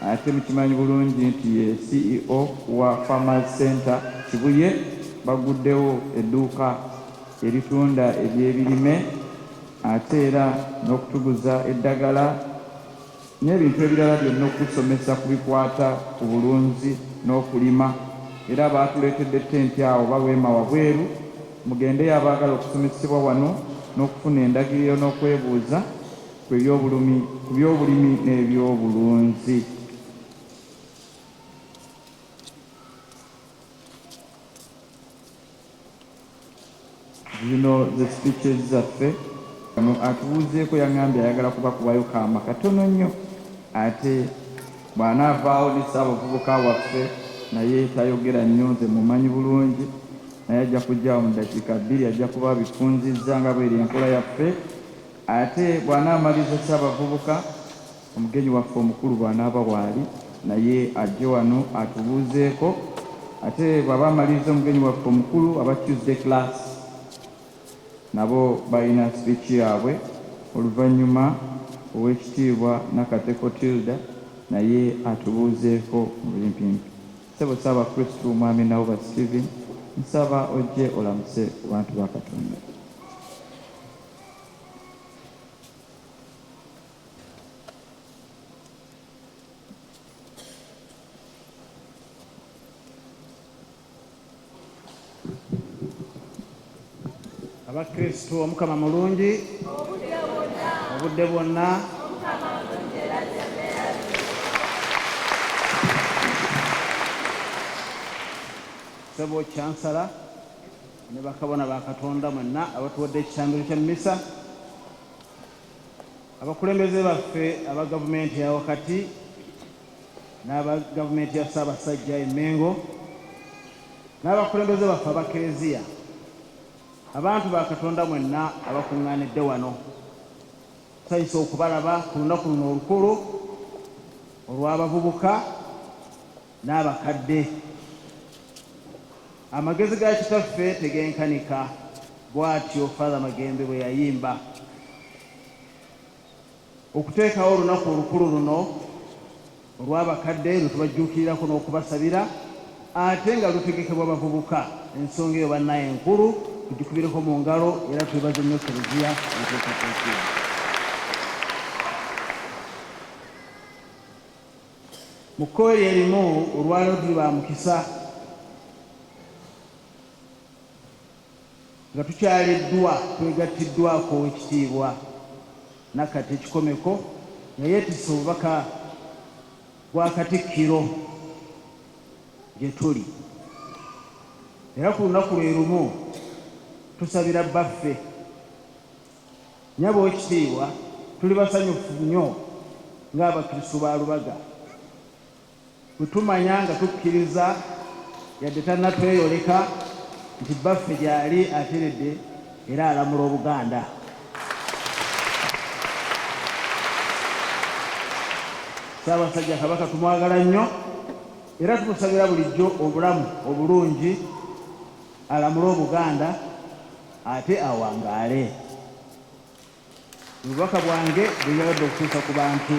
Speaker 7: ate mukimanyi bulungi nti ye CEO wa Farmers Center Kibuye baguddewo edduuka eritunda ebyebirime ate era n'okutuguza eddagala n'ebintu ebirala byonna okusomesa ku bikwata ku bulunzi n'okulima. Era baatuleetedde tenti awo baweema wabweru mugendeyo abaagala okusomesebwa wano n'okufuna endagiriro n'okwebuuza ku by'obulimi n'ebyobulunzi. Zino ze speeches zaffe atubuuzeeko yaŋŋambye ayagala kubakubayo kaama katono nnyo ate bw'anaavaawo ne ssaabavubuka waffe naye tayogera nnyo nze mumanyi bulungi naye ajja kujjaawo mu ddakiika 2 ajja kuba bifunzizza nga bw'eri enkola yaffe ate bw'anaamaliza ssaabavubuka omugenyi waffe omukulu bw'anaaba waali naye ajje wano atubuuzeeko ate bw'aba amaliriza omugenyi waffe omukulu aba Tuesday class nabo balina speech yaabwe oluvannyuma ow'ekitiibwa Nakateko Tilda naye atubuuzeeko mu bulimpimpi. Ssebo Ssaabakristu Mwami Nawuba Stephen nsaba ojje olamuse ku bantu ba Katonda.
Speaker 11: Abakristu Omukama mulungi obudde bwonna. Ssebo Kyansala ne bakabona ba Katonda mwenna abatuwadde ekitambiro kya mmisa, abakulembeze baffe aba gavumenti ya wakati n'aba gavumenti ya Ssaabasajja Mengo n'abakulembeze baffe abakereziya, abantu ba Katonda mwenna abakuŋŋaanidde wano, tusanyusa okubalaba ku lunaku luno olukulu olw'abavubuka n'abakadde. Amagezi ga kitaffe tegenkanika, bw'atyo Father Magembe bwe yayimba okuteekawo olunaku olukulu luno olw'abakadde lwe tubajjuukirirako n'okubasabira, ate nga lutegekebwa abavubuka. Ensonga eyo bannaye enkulu, tugikubireko mu ngalo era twebaze nnyo Kereziya enteekateeka. Mu kkooli erimu olwaleero tuli ba mukisa nga tukyaliddwa twegattiddwako ekitiibwa Nakati Ekikomeko nga yeetisse obubaka bwa Katikkiro gye tuli. Era ku lunaku lwe lumu tusabira baffe nyabo ekitiibwa, tuli basanyufu nnyo ng'Abakristo ba Lubaga bwe tumanya nga tukkiriza yadde tannatweyoleka nti baffe gy'ali ateredde era alamula Obuganda. Ssaabasajja Kabaka tumwagala nnyo era tumusabira bulijjo obulamu obulungi, alamule Obuganda ate awangaale. Obubaka bwange bweyagadde okutuusa ku bantu.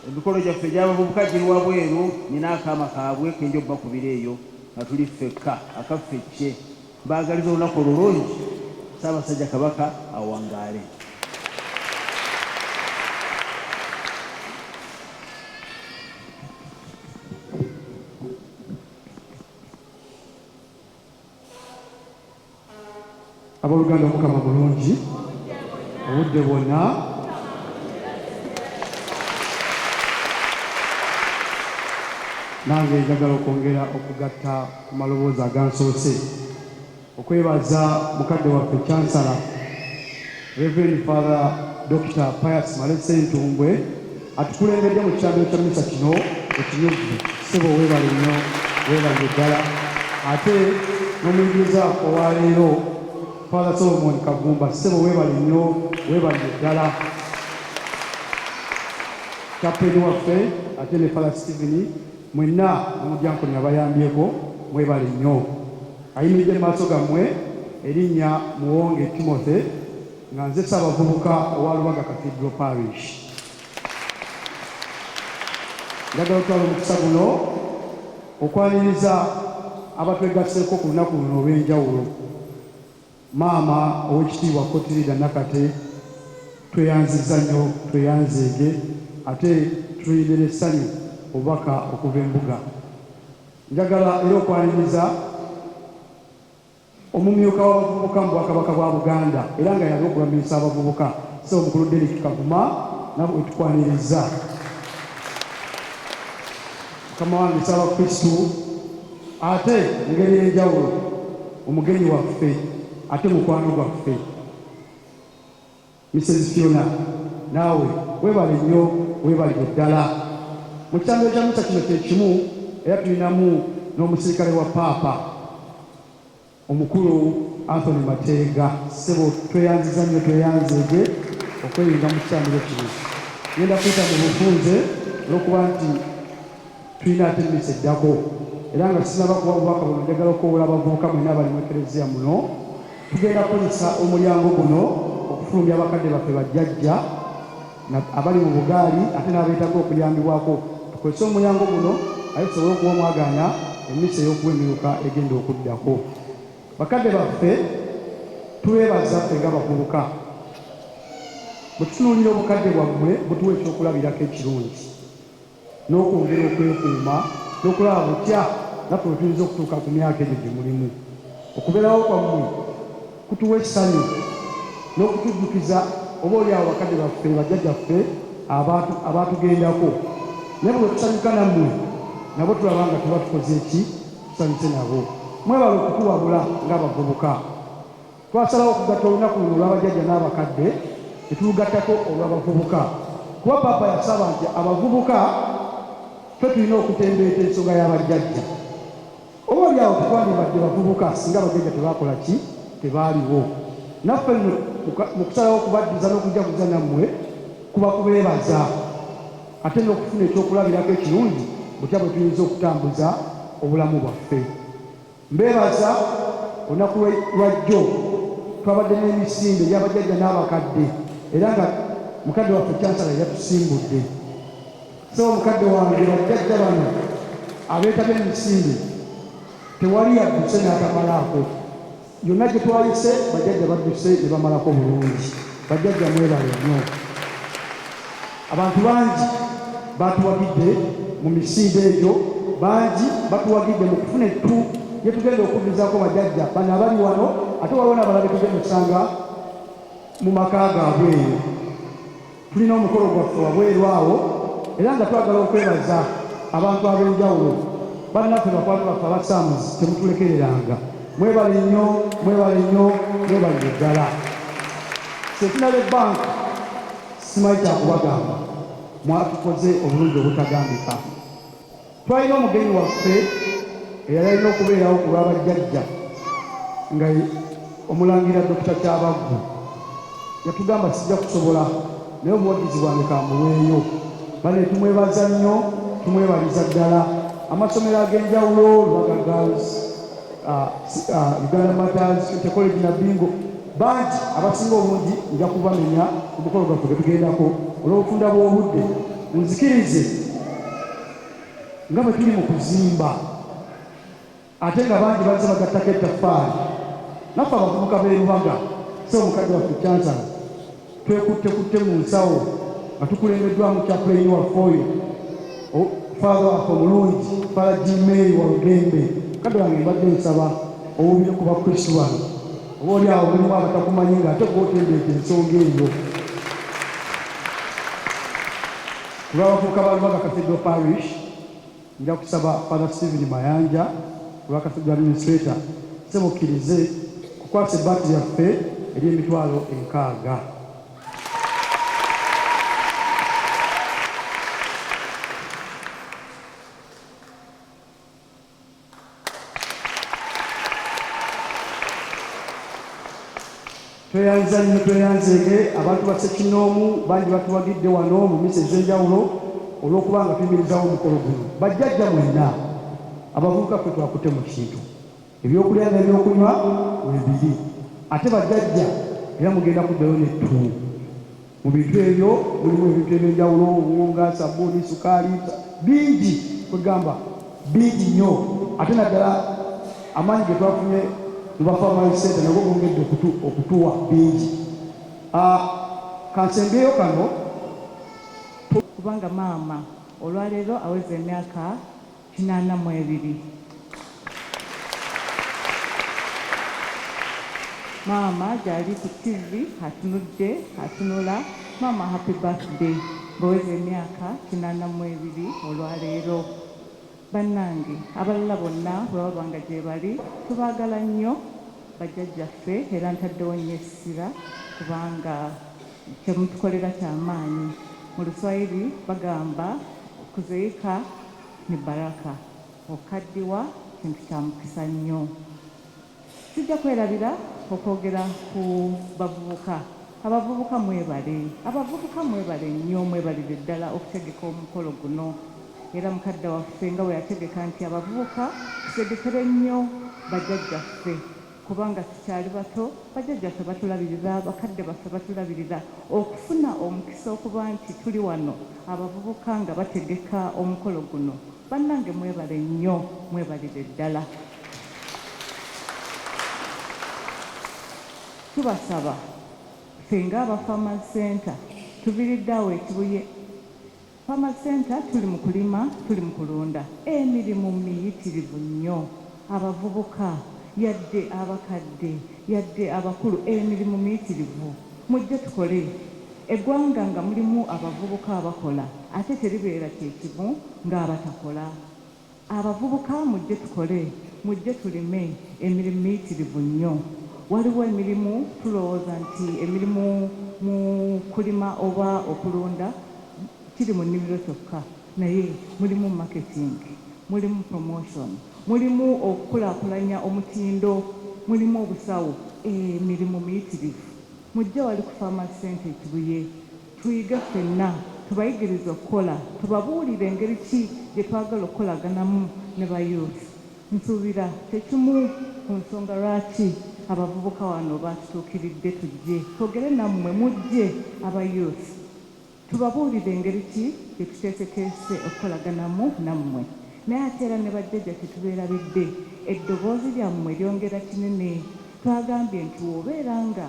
Speaker 11: Emikolo gyaffe egy'abavubuka giri wabweru, nina akaama kaabwe kenja okubakubira eyo nga tuli ffekka akaffe kye. Mbaagaliza olunaku olulungi, Ssaabasajja Kabaka awangaale.
Speaker 12: Abooluganda Mukama bulungi obudde bwonna. Nange njagala okwongera okugatta ku maloboozi agansoose okwebaza mukadde waffe Chancellor Reverend Father Dr. Pius Malese Ntumbwe atukulembedde mu kikyambiro kya mmisa kino ekinyuvu. Ssebo weebale nnyo, weebale ddala. Ate n'omuyigiriza owaleero Father Solomon Kavumba, ssebo weebale nnyo, weebale ddala. Kapeni waffe ate ne Father Stephen, mwenna omujjankoni abayambyeko mwebale nnyo. Ayimiridde mu maaso gammwe erinnya Muwonge Timothy, nga nze Ssaabavubuka owa Lubaga Cathedral Parish. Njagala otwala omukisa guno okwaniriza abatwegasseeko ku lunaku luno olw'enjawulo. Maama ow'ekitiibwa Kotirida Nakate tweyanzizza nnyo, tweyanzeege, ate tulinde n'essanyu obubaka okuva embuga. Njagala era okwaniriza omumyuka w'abavubuka mu Bwakabaka bwa Buganda era nga yali okulambisa abavubuka, Ssebo Mukulu Derek Kavuma nabo wetukwaniriza. Mukama wange Ssaabakristu, ate engeri y'enjawulo omugenyi waffe ate mukwano gwaffe Mrs. Fiona, naawe weebale nnyo, weebale ddala. Mu kitambiro kya mmisa kino kyekimu era tulinamu n'omusirikale wa Paapa omukulu Anthony Mateega. Ssebo tweyanziza nnyo, tweyanzeege okweyunga mu kitambiro kino. Ngenda kuyita mu bufunze olw'okuba nti tulina ate emmisa eddako era nga sinaba kuba obubaka buno. Njagala okwowola abavubuka mwenna abali mu Eklezia muno, tugenda kukozesa omulyango guno okufulumya abakadde baffe bajjajja abali mu bugaali ate n'abeetaaga okuyambibwako. Tukozese omulyango guno aye tusobole okuba omwagaanya emmisa ey'okuwa emyuka egenda okuddako. Bakadde baffe tubeebaza ffe ng'abavubuka, bwe tutunuulira obukadde bwammwe butuwa ekyokulabirako ekirungi n'okwongera okwekuuma n'okulaba butya naffe bwe tuyinza okutuuka ku myaka egyo gye mulimu. Okubeerawo kwammwe kutuwa essanyu n'okutujjukiza oba oliawo bakadde baffe bajjajjaffe abaatugendako, naye bwe tusanyuka nammwe nabo tulaba nga tuba tukoze eki, tusanyuse nabo. Mwebale okutuwabula ng'abavubuka. Twasalawo okugatta olunaku luno olw'abajjajja n'abakadde ne tulugattako olw'abavubuka, kuba Paapa yasaba nti abavubuka ffe tulina okutembeeta ensonga y'abajjajja. Obalyawo tetwandibadde bavubuka singa abajjajja tebaakola ki, tebaaliwo. Naffe nno mu kusalawo okubaddiza n'okujaguza nammwe kuba kubeebaza ate n'okufuna ekyokulabirako ekirungi butya bwe tuyinza okutambuza obulamu bwaffe. Mbeebaza olunaku lwajjo twabadde n'emisinde egy'abajjajja n'abakadde era nga mukadde waffe kyansala yatusimbudde. So mukadde wange bajjajja bano abeetabye emisinde tewali yadduse n'atamalaako. Yonna gye twayise bajjajja badduse ne bamalako bulungi. Bajjajja mwebale nnyo. Abantu bangi batuwagidde mu misinde egyo, bangi batuwagidde mu kufuna ettu lye tugenda okuddizaako bajjajja bano abali wano ate waliwo n'abalala be tugenda okusanga mu maka gaabwe eyo. Tulina omukolo gwaffe wabweru awo era nga twagala okwebaza abantu ab'enjawulo. Bannaffe bakwano baffe abasaamuzi temutulekereranga. Mwebale nnyo, mwebale nnyo, mwebalire ddala. Setinale bank simanyi kyakubagamba, mwatukoze obulungi obutagambika. Twalina omugenyi waffe eyali alina okubeerawo ku lw'abajjajja nga omulangira Dr. Kyabaggu. Yatugamba sijja kusobola naye obuwagizi bwange kamuweeyo. Bane tumwebaza nnyo, tumwebaliza ddala. Amasomero ag'enjawulo Lubaga Girls, Uganda Matters, Kinte College na Bingo bangi abasinga obungi nja kubamenya ku mukolo gwaffe gwe tugendako olw'obufunda bw'obudde. Munzikirize nga bwe tuli mu kuzimba ate nga bangi bazze bagattako ettaffaali. Naffe abavubuka b'e Lubaga so omukadde waffe Kyansala twekuttekutte mu nsawo nga tukulembeddwamu Chaplain waffe oyo Father waffe omulungi Father Jimei wa Lugembe. Mukadde wange mbadde nsaba owubire ku bakristu bano oba oli awo mulimu abatakumanyi ng'ate gw'otendeeta ensonga eyo. Ku lw'abavubuka ba Lubaga Cathedral Parish nja kusaba Father Stephen Mayanja ku lwa Cathedral Administrator semukkirize kukwasa ebbaati yaffe ery'emitwalo 6. Tweyanza nnyo tweyanzeege abantu ba Ssekinoomu bangi batuwagidde wano mu misa ez'enjawulo olw'okuba nga tuyimirizawo omukolo guno. Bajjajja mwenna abavubuka ffe twakutte mu kintu ebyokulya n'ebyokunywa webiri ate bajjajja era mugenda kuddayo nettu. Mu bintu ebyo mulimu ebintu eby'enjawulo obuwunga, sabbuuni, sukaali bingi kwegamba bingi nnyo ate naddala amaanyi ge twafunye Mubafama Center nabwo bongedde okutuwa bingi. Kansembeyo kano
Speaker 13: kubanga maama olwaleero aweza emyaka 82. Maama gyali ku TV atunudde atunula. Maama happy birthday ng'oweza emyaka 82 olwaleero. Bannange abalala bonna bwe baba nga gye bali tubaagala nnyo bajjajjaffe era ntaddewo nnyo essira kubanga kyemutukolera kyamaanyi. Mu Luswayiri bagamba kuzeeka ni baraka, okaddiwa kintu kya mukisa nnyo. Tujja kwerabira okwogera ku bavubuka. Abavubuka mwebale, abavubuka mwebale nnyo, mwebalire ddala okutegeka omukolo guno. Era mukadde waffe nga bwe yategeka nti abavubuka tutegekere nnyo bajjajjaffe kubanga tukyali bato. Bajjajjaffe batulabirira, bakadde baffe batulabirira okufuna omukisa okuba nti tuli wano abavubuka nga bategeka omukolo guno. Bannange mwebale nnyo, mwebalire ddala. Tubasaba ffe ng'aba Farmers Center tuviiridde awo ekibuye. Farmers Center tuli mu kulima, tuli mu kulunda. Emirimu miyitirivu nnyo. Abavubuka yadde abakadde yadde abakulu emirimu miyitirivu. Mujje tukole. Eggwanga nga mulimu abavubuka abakola ate teribeera kyekimu ng'abatakola. Abavubuka mujje tukole, mujje tulime. Emirimu miyitirivu nnyo. Waliwo emirimu tulowooza nti emirimu mu kulima oba okulunda kiri mu nnimiro kyokka, naye mulimu marketing, mulimu promotion, mulimu okukulaakulanya omutindo, mulimu obusawo, emirimu miyitirivu. Mujja wali ku Farmers Center Kibuye, tuyige ffenna, tubayigiriza okukola, tubabuulire engeri ki gye twagala okukolaganamu ne ba youth. Nsuubira tekimu ku nsonga lwaki abavubuka wano batutuukiridde tujje twogere nammwe mujje aba youth, tubabuulire engeri ki gye tuteeseteese okukolaganamu nammwe. Naye ate era ne bajjajja tetubeerabidde, eddoboozi lyammwe lyongera kinene. Twagambye nti obeera nga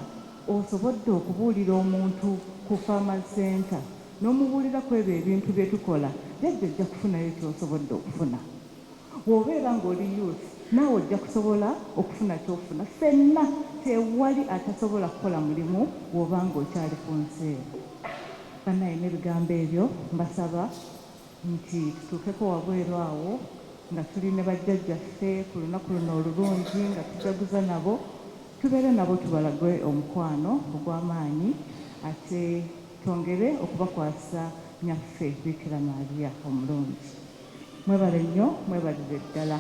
Speaker 13: osobodde okubuulira omuntu ku Farmers Center n'omubuulira ku ebyo ebintu bye tukola, jjajja ojja kufunayo ky'osobodde okufuna. Bw'obeera ng'oli youth naawe ojja kusobola okufuna ky'ofuna. Ffenna tewali atasobola kukola mulimu bw'oba ng'okyali ku nsi eyo. Bannaye n'ebigambo ebyo mbasaba nti tutuukeko wabweru awo nga tuli ne bajjajjaffe ku lunaku luno olulungi nga tujaguza nabo, tubeere nabo tubalage omukwano ogw'amaanyi, ate twongere okubakwasa nyaffe Bikira Maria omulungi. Mwebale nnyo, mwebalire ddala.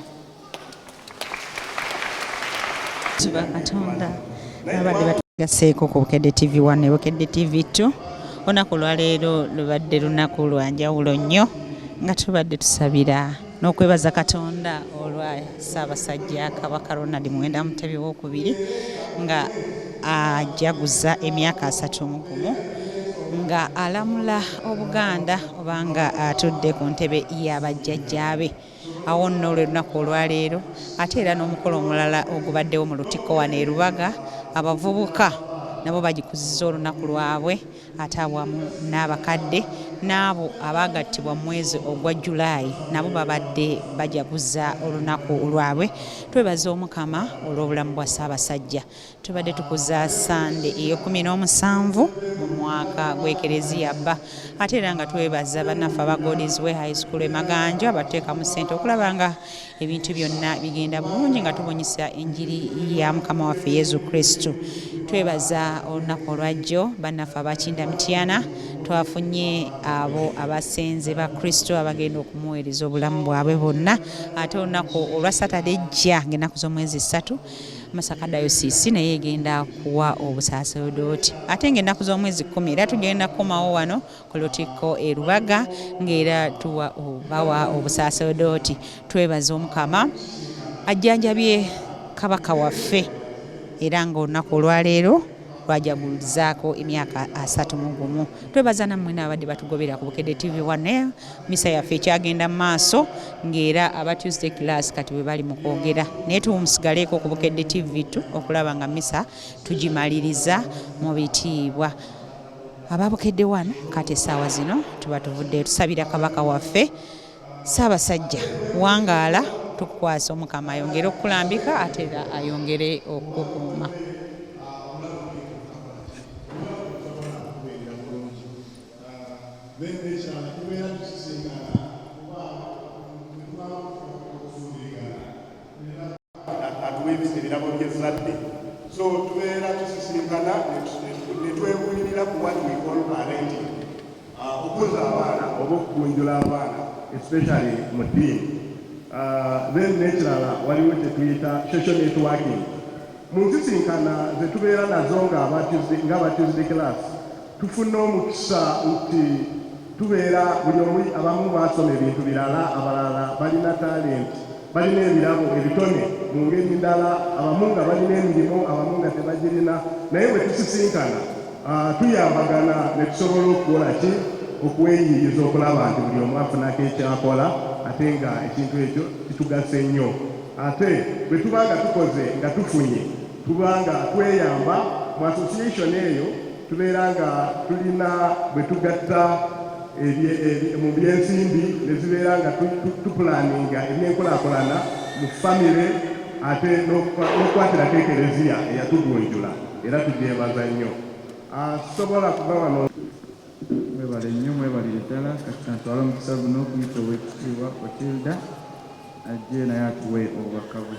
Speaker 1: Tuba Katonda abadde batugaseeko ku Bukedde TV1 ne Bukedde TV2. Olunaku lwaleero lubadde lunaku lwa njawulo nnyo nga tubadde tusabira n'okwebaza Katonda olwa Ssaabasajja Kabaka Ronald Muwenda Mutebi II nga ajaguza emyaka 31 nga alamula Obuganda obanga atudde ku ntebe y'abajjajjaabe. Awo nno olunaku olwaleero ate era n'omukolo omulala ogubaddewo mu Lutikko wano e Lubaga, abavubuka nabo bagikuzizza olunaku lwabwe ate awamu n'abakadde n'abo abaagattibwa mu mwezi ogwa Julayi nabo babadde bajaguza olunaku lwabwe. Twebaza Omukama olw'obulamu bwa Ssaabasajja. Tubadde tukuza Sande eyo17 mu mwaka gw'Ekereziya bba, ate era nga twebaza bannaffe aba God's Way High School e Maganja abateekamu ssente okulaba nga ebintu byonna bigenda bulungi nga tubunyisa enjiri ya Mukama waffe Yesu Kristo. Twebaza olunaku olwajjo bannaffe abakinda Mityana, twafunye abo abasenze ba Kristo abagenda okumuweereza obulamu bwabwe bonna. Ate olunaku olwa Saturday ejja ng'ennaku z'omwezi 3 Masaka Dayosisi naye egenda kuwa obusaaseredooti, ate ng'ennaku z'omwezi 10 era tugenda kukomawo wano ku Lutikko e Lubaga ng'era bawa obusaaseredooti. Twebaza Omukama ajjanjabye Kabaka waffe era ng'olunaku olwaleero lwajagulizaako emyaka 31. Twebaza nammwe n'abadde batugobera ku Bukedde TV1. Misa yaffe ekyagenda mu maaso ng'era aba Tuesday class kati bwe bali mu kwogera, naye tumusigaleeko ku Bukedde TV2 okulaba nga misa tugimaliriza mu bitiibwa. Aba Bukedde 1 kati essaawa zino tuba tuvudde tusabira Kabaka waffe Ssaabasajja wangaala, tukwasa Omukama ayongere okukulambika ate era ayongere okukukuuma.
Speaker 8: Ebirabo by'ezzadde, so tubeera tusisinkana ne twebulirira ku what we call parenting, okuza abaana oba okugunjula abaana especially mu ddiini. Then n'ekirala waliwo kye tuyita social networking. Mu nsisinkana ze tubeera nazo ng'aba Tuesday class tufuna omukisa nti tubeera buli omu abamu basoma ebintu birala, abalala balina talent, balina ebirabo ebitone mu ngeri ndala, abamu nga balina emirimu, abamu nga tebagirina. Naye bwe tusisinkana tuyambagana ne tusobola okukola ki, okweyiiriza okulaba nti buli omu afunako ekyakola ate nga ekintu ekyo kitugasa ennyo. Ate bwe tuba nga tukoze nga tufunye, tuba nga tweyamba mu association eyo, tubeera nga tulina bwe tugatta mu byensimbi ne zibeera nga tupulaninga ebyenkulaakulana mu famire, ate n'okwatirako ekereziya eyatugunjula, era tugyebaza nnyo. Tusobola kuba wano.
Speaker 7: Mwebale nnyo, mwebalire ddala. Kati kantwala omukisa guno okuyita ow'ekitiibwa Otilda ajje naye atuwe obubaka bwe.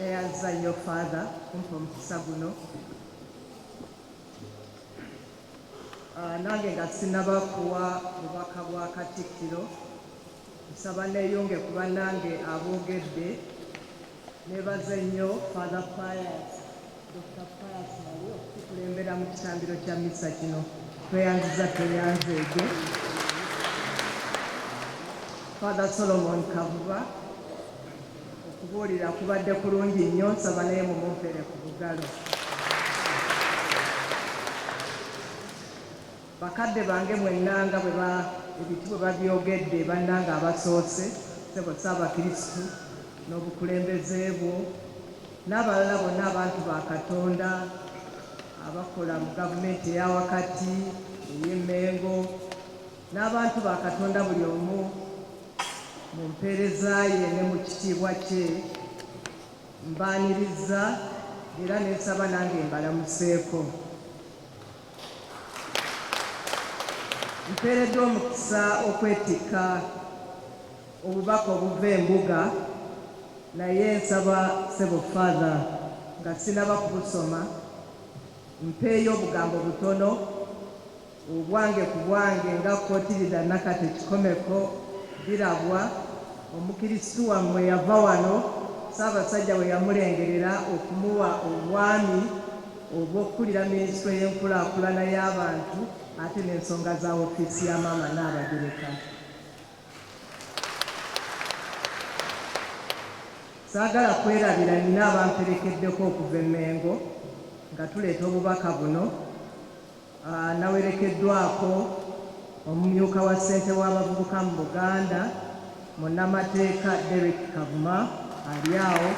Speaker 14: neyanza nnyo Father kumpa omukisa guno. Nange nga sinaba kuwa bubaka bwa Katikkiro, nsaba neeyunge ku bannange aboogedde. Neebaza nnyo Father Pius, Dr. Pius naye okutukulembera mu kitambiro kya misa kino. Tweyanziza tweyanzeege. Father Solomon Kavuba, okubuulira kubadde kulungi nnyo, nsaba naye mumumpere ku bugalo. Bakadde bange mwennanga ebiti bwe babyogedde bannanga abasoose, ssebo Ssaabakristu n'obukulembeze bwo, n'abalala bonna abantu ba Katonda abakola mu gavumenti eya wakati ey'Emmengo, n'abantu ba Katonda buli omu mu mpeereza ye ne mu kitiibwa kye, mbaaniriza era n'ensaba nange mbalamuseeko. Mpeereddwa omukisa okwetikka obubaka obuva embuga, naye nsaba ssebo Father nga sinaba kubusoma, mpeeyo obugambo butono obwange ku bwange nga Kootirida Nakate Kikomeko birabwa omukristu wammwe yava wano Ssaabasajja we yamulengerera okumuwa obwami obw'okukulira minisitule y'enkulaakulana y'abantu ate n'ensonga za ofiisi ya Maama Nnaabagereka. Saagala kwerabira nina abamperekeddeko okuva Emmengo nga tuleeta obubaka buno. Nawerekeddwako omumyuka wa ssente w'abavubuka mu Buganda, munnamateeka Derek Kavuma ali awo.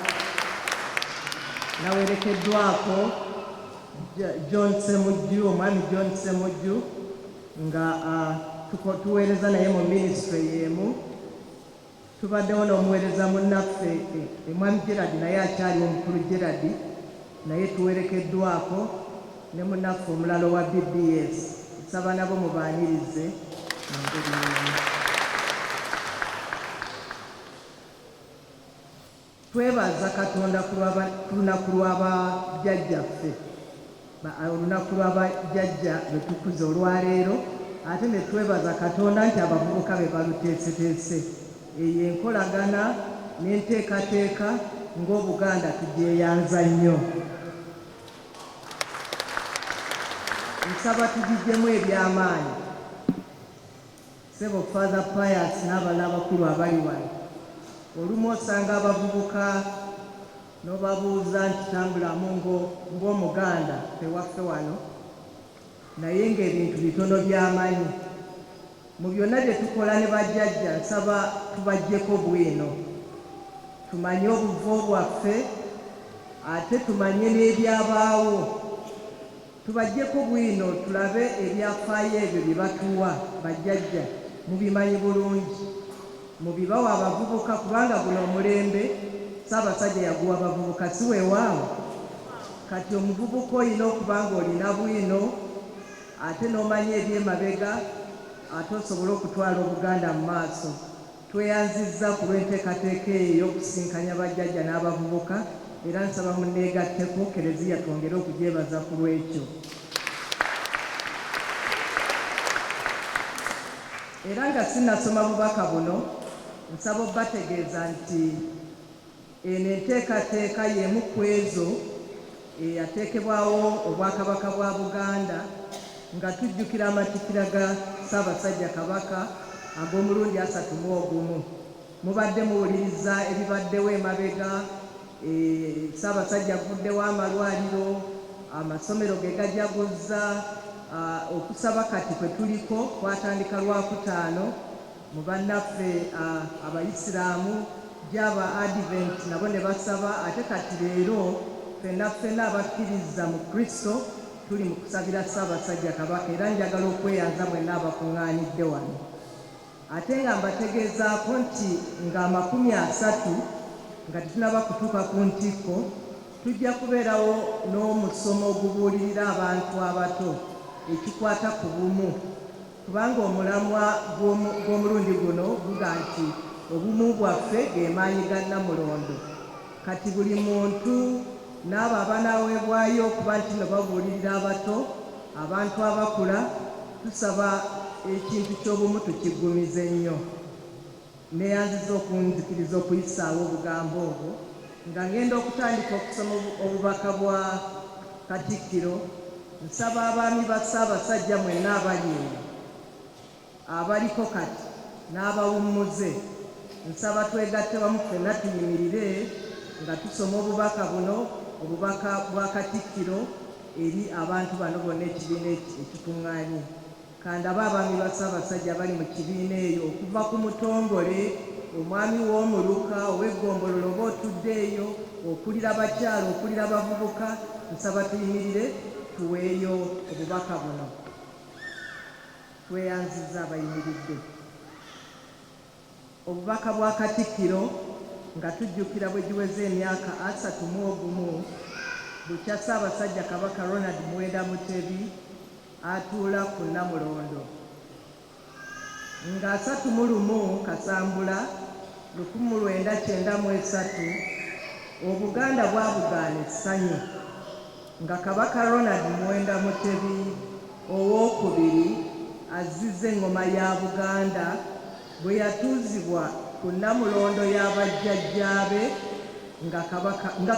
Speaker 14: Nawerekeddwako John Ssemujju, omwami John Ssemujju nga tuweereza naye mu minisitule y'emu. Tubaddewo n'omuweereza munnaffe omwami Gerard naye akyali omukulu Gerard, naye tuwerekeddwako ne munnaffe omulala wa BBS. Nsaba nabo mubaanirize mu ngeri y'emu. Twebaza Katonda ku lunaku lw'abajjajjaffe, olunaku lw'abajjajja lwe tukuza olwaleero, ate ne twebaza Katonda nti abavubuka be baluteeseteese. Eyo enkolagana n'enteekateeka ng'Obuganda tugyeyanza nnyo. Nsaba tugiggyemu eby'amaanyi. Ssebo Father Pius n'abalala abakulu abali wano, olumu osanga abavubuka n'obabuuza nti tambulamu ng'Omuganda tewaffe wano, naye ng'ebintu bitono by'amanyi. Mu byonna bye tukola ne bajjajja nsaba tubaggyeko bwino, tumanye obuvo bwaffe ate tumanye n'ebyabaawo. Tubaggyeko bwino tulabe ebyafaayo ebyo bye batuwa bajjajja, mubimanyi bulungi, mubibawa abavubuka kubanga guno omulembe Ssaabasajja yaguwa abavubuka si weewaawo. Kati omuvubuka olina okuba ng'olina bwino ate n'omanya ebyemabega ate osobole okutwala Obuganda mu maaso. Tweyanzizza ku lw'enteekateeka eyo ey'okusinkanya bajjajja n'abavubuka, era nsaba munneegatteko, Kereziya twongere okugyebaza ku lw'ekyo. Era nga sinnasoma bubaka buno, nsaba obbategeeza nti eno enteekateeka y'emu ku ezo eyateekebwawo Obwakabaka bwa Buganda nga tujjukira amatikkira ga Ssaabasajja Kabaka ag'omulundi 31. Mubadde muwuliriza ebibaddewo emabega, Ssaabasajja avuddewo amalwaliro, amasomero ge gajaguzza, okusaba kati kwe tuliko kwatandika Lwakutaano mu bannaffe Abayisiraamu gy'aba Advent nabo ne basaba, ate kati leero ffenna abakkiriza mu Kristo tuli mu kusabira Ssaabasajja Kabaka, era njagala okweyanza mwenna abakuŋŋaanidde wano. Ate nga mbategeezaako nti nga 30 nga tetunaba kutuuka ku ntikko, tujja kubeerawo n'omusomo ogubuulirira abantu abato ekikwata ku bumu, kubanga omulamwa gw'omulundi guno guga nti obumu bwaffe ge maanyi ga Nnamulondo. kati buli muntu n'abo abanaaweebwayo okuba nti ne babuulirira abato abantu abakula tusaba ekintu ky'obumu tukiggumize ennyo. Neeyanziza okunzikiriza okuyisaawo obugambo obwo nga ngenda okutandika okusoma obubaka bwa Katikkiro. Nsaba abaami ba Ssaabasajja mwenna abali eno abaliko kati n'abawummuze, nsaba twegatte wamu ffenna tuyimirire nga tusoma obubaka buno, obubaka bwa Katikkiro eri abantu bano bonna ekibiina ekikuŋŋaanye. Kandaba abaami ba Ssaabasajja bali mu kibiina eyo okuva ku mutongole, omwami w'omuluka, ow'eggombolola oba otudde eyo, okulira abakyala, okulira abavubuka, nsaba tuyimirire tuweeyo obubaka buno. Tweyanziza abayimiridde. Obubaka bwa Katikkiro nga tujjukira bwe giweze emyaka 31 bukya Ssaabasajja Kabaka Ronald Muwenda Mutebi atuula ku Namulondo. Nga 31 Kasambula 1993 Obuganda bwabugaana essanyu nga Kabaka Ronald Muwenda Mutebi owookubiri azizza engoma ya Buganda bwe yatuuzibwa ku Namulondo y'abajjajjaabe nga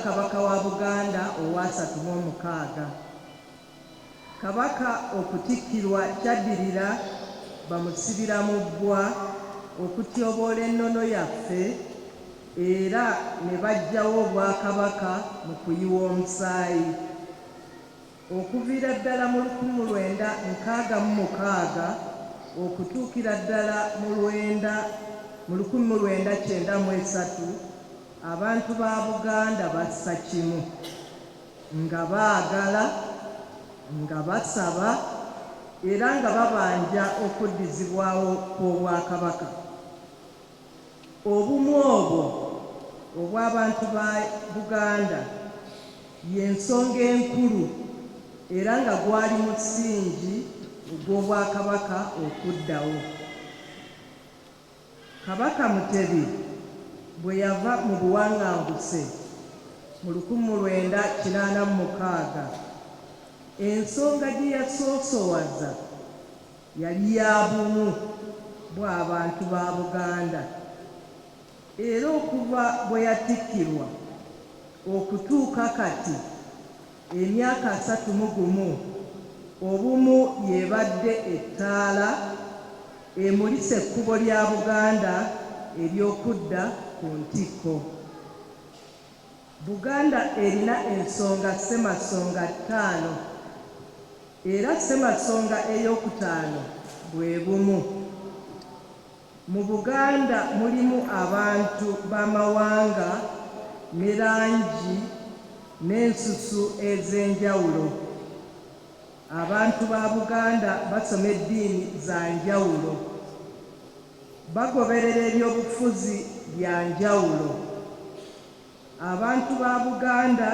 Speaker 14: Kabaka wa Buganda owa 36. Kabaka okutikkirwa kyaddirira bamusibira mu bbwa okutyoboola ennono yaffe era ne baggyawo obwakabaka mu kuyiwa omusaayi. Okuviira ddala mu 1966 okutuukira ddala mu 1993 abantu ba Buganda bassa kimu nga baagala, nga basaba era nga babanja okuddizibwawo kw'obwakabaka. Obumu obwo obw'abantu ba Buganda y'ensonga enkulu era nga gwali musingi ogw'obwakabaka okuddawo. Kabaka Mutebi bwe yava mu buwaŋŋanguse mu 1986 ensonga gye yasoosowaza yali ya bumu bw'abantu ba Buganda, era okuva bwe yatikkirwa okutuuka kati emyaka 31 obumu yeebadde ettaala emulisa ekkubo lya Buganda ery'okudda ku ntikko. Buganda erina ensonga ssemasonga 5 era ssemasonga ey'okutaano bwe bumu. Mu Buganda mulimu abantu b'amawanga ne langi n'ensusu ez'enjawulo. Abantu ba Buganda basoma eddiini za njawulo, bagoberera ebyobufuzi bya njawulo. Abantu ba Buganda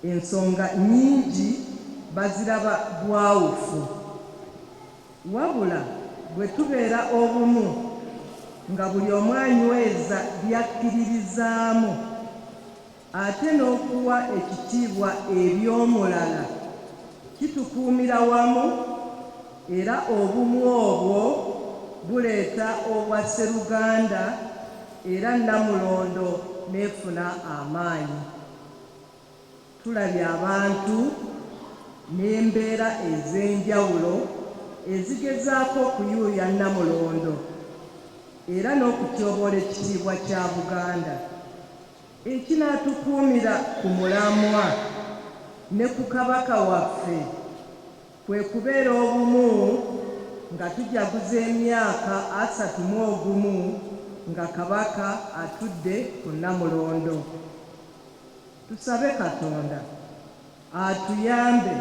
Speaker 14: ensonga nnyingi baziraba bwawufu, wabula bwe tubeera obumu nga buli omu anyweza byakkiririzaamu ate n'okuwa ekitiibwa eby'omulala, kitukuumira wamu era obumu obwo buleeta obwa Sseruganda era Namulondo n'efuna amaanyi. Tulabye abantu n'embeera ez'enjawulo ezigezaako okuyuuya Namulondo era n'okutyoboola ekitiibwa kya Buganda. Ekinaatukuumira ku mulamwa ne ku kabaka waffe kwe kubeera obumu nga tujaguza emyaka 31 nga kabaka atudde ku Namulondo. Tusabe Katonda atuyambe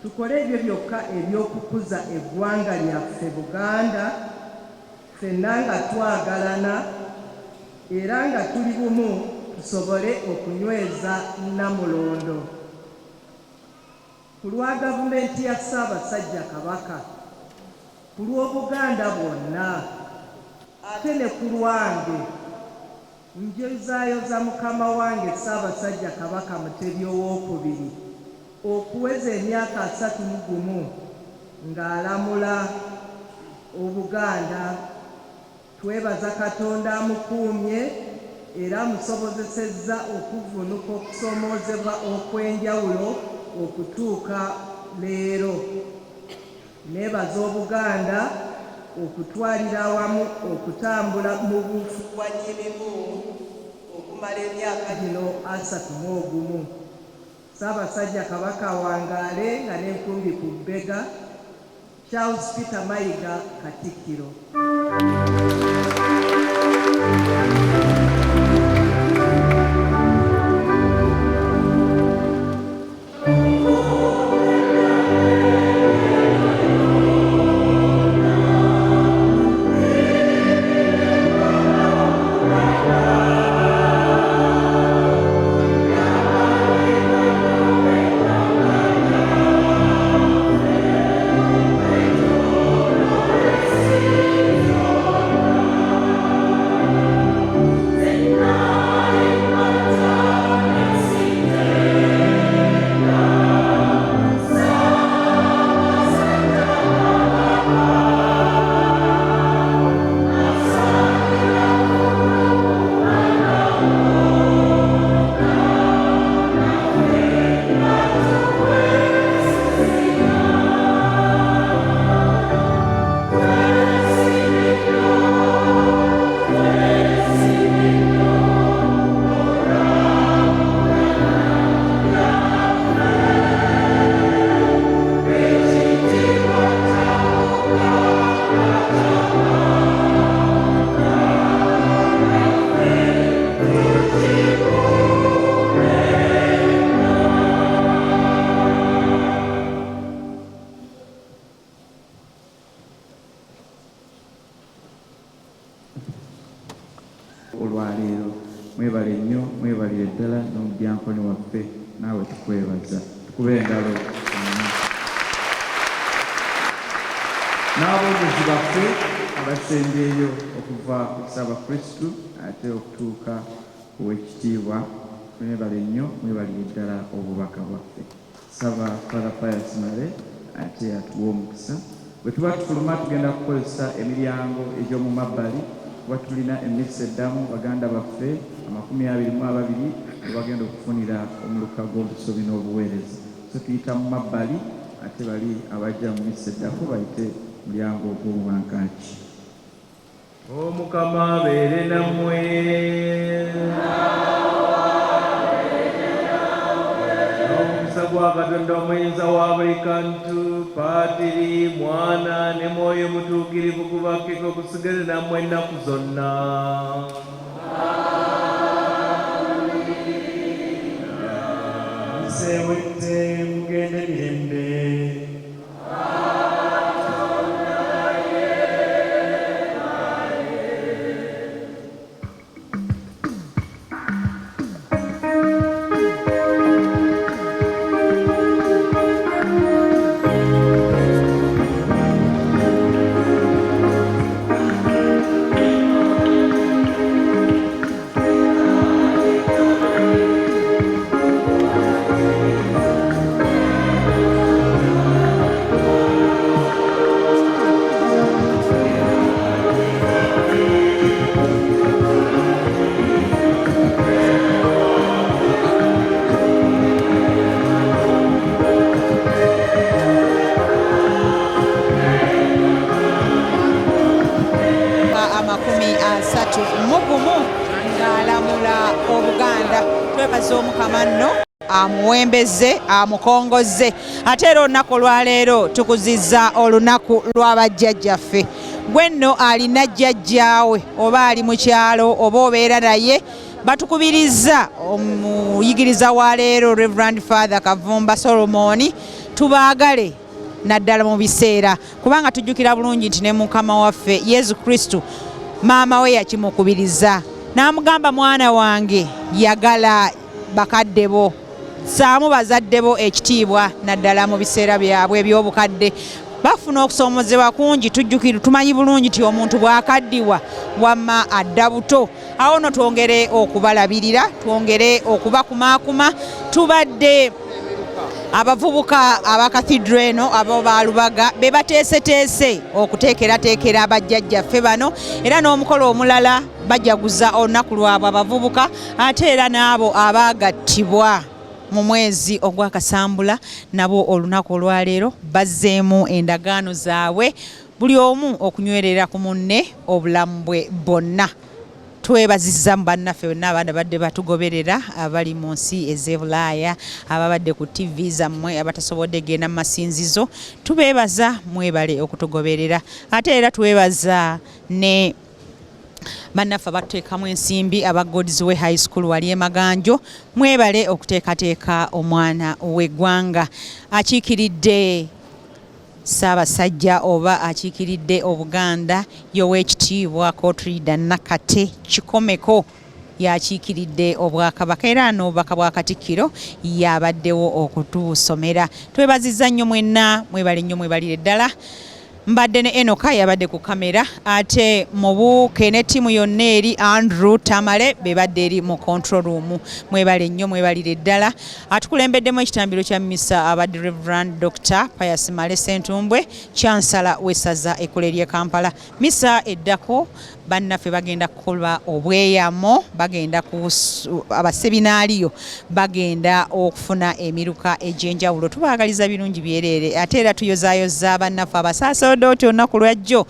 Speaker 14: tukole ebyo byokka eby'okukuza eggwanga lyaffe Buganda, ffenna nga twagalana era nga tuli bumu tusobole okunyweza Namulondo. Ku lwa gavumenti ya Ssaabasajja Kabaka, ku lw'Obuganda bwonna, ate ne ku lwange njezaayoza mukama wange Ssaabasajja Kabaka Mutebi II okuweza emyaka 31 ng'alamula Obuganda. Twebaza Katonda amukuumye era amusobozesezza okuvunuka okusoomoozebwa okw'enjawulo okutuuka leero. Neebaza Obuganda okutwalira awamu okutambula mu bufuwanyirimu okumala emyaka gino 31. Ssaabasajja Kabaka awangaale nga n'enkumbi ku bbega. Charles Peter Mayiga, Katikkiro.
Speaker 7: Olwaleero mwebale nnyo, mwebalire ddala n'omudyankoni waffe, naawe tukwebaza. Tukube engalo. N'aboomezi baffe abasembeeyo okuva ku kusaba Kristu ate okutuuka ku w'ekitiibwa, mwebale nnyo, mwebalire ddala obubaka bwaffe. Saba Father Pius Male ate atuwa omukisa. Bwe tuba tufuluma tugenda kukozesa emiryango egy'omu mabbali kuba tulina emmisa eddamu baganda baffe 22 bagenda okufunira omuluka gw'obusobi n'obuweereza. So tuyita mu mabbali ate bali abajja mu mmisa eddako bayite mulyango ogw'obuwankaaki.
Speaker 2: Omukama abeere nammwe. Omukisa gwa Katonda omuyinza wa buli kantu, Paatiri, Mwana ne Mwoyo Mutuukirivu gubakkeko kusigale nammwe ennaku zonna.
Speaker 9: Musewette mugende mirembe.
Speaker 1: Amuwembeze amukongoze. Ate era olunaku olwaleero tukuzizza olunaku lw'abajjajjaffe. Gwe nno alina jjajjaawe oba ali mu kyalo oba obeera naye, batukubiriza omuyigiriza wa leero Reverend Father Kavumba Solomon tubaagale naddala mu biseera, kubanga tujjukira bulungi nti ne Mukama waffe Yesu Kristu maama we yakimukubiriza n'amugamba, mwana wange yagala bakadde bo, saamu bazadde bo ekitiibwa naddala mu biseera byabwe eby'obukadde. Bafuna okusoomozebwa kungi, tujjukire tumanyi bulungi nti omuntu bw'akaddiwa wamma adda buto. awo no twongere okubalabirira, twongere okubakumaakuma. Tubadde abavubuka aba Cathedral eno abo balubaga be bateeseteese okuteekerateekera abajjajjaffe bano, era n'omukolo omulala bajaguza olunaku lwabwe abavubuka, ate era n'abo abaagattibwa mu mwezi ogwa Kasambula nabo olunaku olwaleero bazzeemu endagaano zaabwe, buli omu okunywerera ku munne obulamu bwe bonna. Twebazizza mu bannaffe bonna abadde batugoberera abali mu nsi ez'Ebulaaya, ababadde ku TV zammwe, abatasobodde genda mu masinzizo. Tubeebaza, mwebale okutugoberera. Ate era twebaza ne bannaffe abatuteekamu ensimbi aba Godsway High School wali e Maganjo, mwebale okuteekateeka omwana w'eggwanga. Akiikiridde Ssaabasajja oba akiikiridde Obuganda Oweekitiibwa Cotilida Nakate Kikomeko yakiikiridde Obwakabaka era n'obubaka bwa Katikkiro yabaddewo okutusomera. Twebazizza nnyo mwenna, mwebale nnyo, mwebalire ddala. Mbadde ne Enoka yabadde ku kamera, ate mu buuke ne ttiimu yonna eri Andrew Tamale bebadde eri mu control room. Mwebale nnyo, mwebalire ddala. Atukulembeddemu ekitambiro kya Misa abadde Reverend Dr. Pius Male Ssentumbwe, Chancellor w'essaza ekkulu ery'e Kampala. Misa eddako bannaffe bagenda kukola obweyamo, bagenda ku abaseminaaliyo bagenda okufuna emiruka egy'enjawulo. Tubaagaliza birungi byereere, ate era tuyozaayoza bannaffe abasaasodooti olunaku lwajjo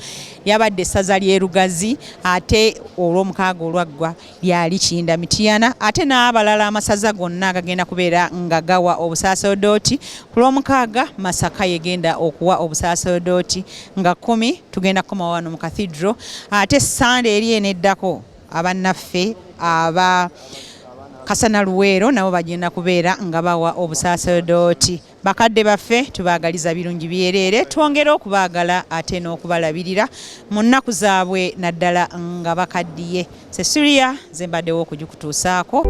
Speaker 1: yabadde essaza ly'e Lugazi, ate olw'omukaaga olwaggwa lyali Kinda Mityana, ate n'abalala amasaza gonna agagenda kubeera nga gawa obusaasodooti. Ku lw'omukaaga Masaka yegenda okuwa obusaasodooti nga 10 tugenda kukoma wano mu Cathedral, ate Sande eri eneddako abannaffe aba Kasana Luweero nabo bagenda kubeera nga bawa obusaasodooti. Bakadde baffe tubaagaliza birungi byereere, twongere okubaagala ate n'okubalabirira mu nnaku zaabwe naddala nga bakaddiye. Cecilia ze mbaddewo okugikutuusaako.